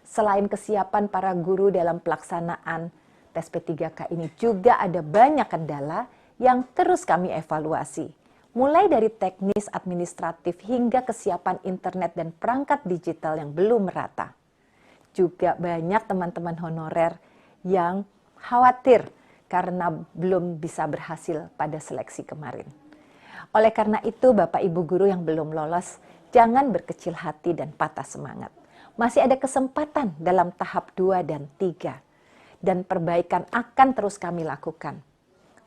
Selain kesiapan para guru dalam pelaksanaan tes P3K ini, juga ada banyak kendala yang terus kami evaluasi. Mulai dari teknis administratif hingga kesiapan internet dan perangkat digital yang belum merata. Juga banyak teman-teman honorer yang khawatir karena belum bisa berhasil pada seleksi kemarin. Oleh karena itu, Bapak Ibu guru yang belum lolos, jangan berkecil hati dan patah semangat. Masih ada kesempatan dalam tahap 2 dan 3. Dan perbaikan akan terus kami lakukan.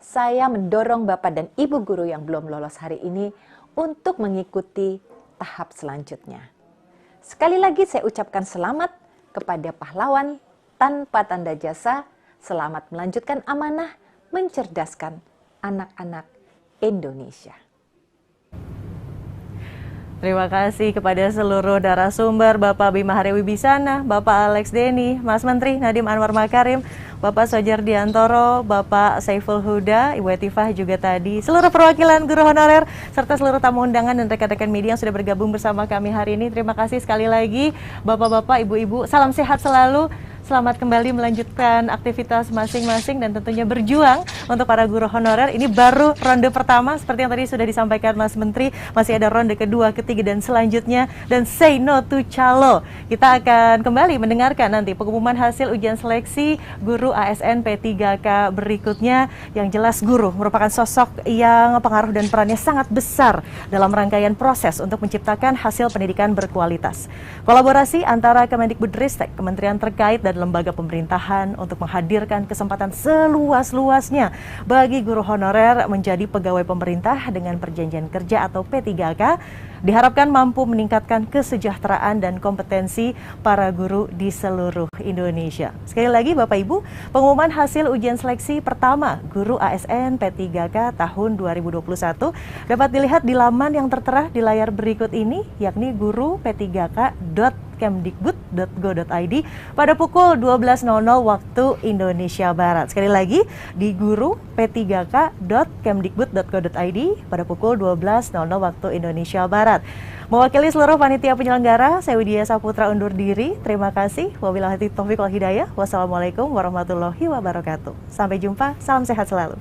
Saya mendorong Bapak dan Ibu guru yang belum lolos hari ini untuk mengikuti tahap selanjutnya. Sekali lagi saya ucapkan selamat kepada pahlawan tanpa tanda jasa. Selamat melanjutkan amanah mencerdaskan anak-anak Indonesia. Terima kasih kepada seluruh narasumber, Bapak Bima Hari Wibisana, Bapak Alex Denny, Mas Menteri Nadiem Anwar Makarim, Bapak Sojar Diantoro, Bapak Saiful Huda, Ibu Etifah juga tadi, seluruh perwakilan guru honorer, serta seluruh tamu undangan dan rekan-rekan media yang sudah bergabung bersama kami hari ini. Terima kasih sekali lagi, Bapak-Bapak, Ibu-Ibu, salam sehat selalu. Selamat kembali melanjutkan aktivitas masing-masing dan tentunya berjuang untuk para guru honorer. Ini baru ronde pertama, seperti yang tadi sudah disampaikan Mas Menteri. Masih ada ronde kedua, ketiga, dan selanjutnya. Dan say no to calo. Kita akan kembali mendengarkan nanti pengumuman hasil ujian seleksi guru ASN P3K berikutnya. Yang jelas guru merupakan sosok yang pengaruh dan perannya sangat besar dalam rangkaian proses untuk menciptakan hasil pendidikan berkualitas. Kolaborasi antara Kemendikbudristek, kementerian terkait, dan lembaga pemerintahan untuk menghadirkan kesempatan seluas-luasnya bagi guru honorer menjadi pegawai pemerintah dengan perjanjian kerja atau P3K diharapkan mampu meningkatkan kesejahteraan dan kompetensi para guru di seluruh Indonesia. Sekali lagi Bapak Ibu, pengumuman hasil ujian seleksi pertama guru ASN P3K tahun 2021 dapat dilihat di laman yang tertera di layar berikut ini, yakni guru-p3k.kemdikbud.go.id pada pukul 12.00 waktu Indonesia Barat. Sekali lagi, di guru-p3k.kemdikbud.go.id pada pukul 12.00 waktu Indonesia Barat. Mewakili seluruh panitia penyelenggara, saya Widya Saputra undur diri. Terima kasih. Wabillahi taufiq wal hidayah. Wassalamualaikum warahmatullahi wabarakatuh. Sampai jumpa. Salam sehat selalu.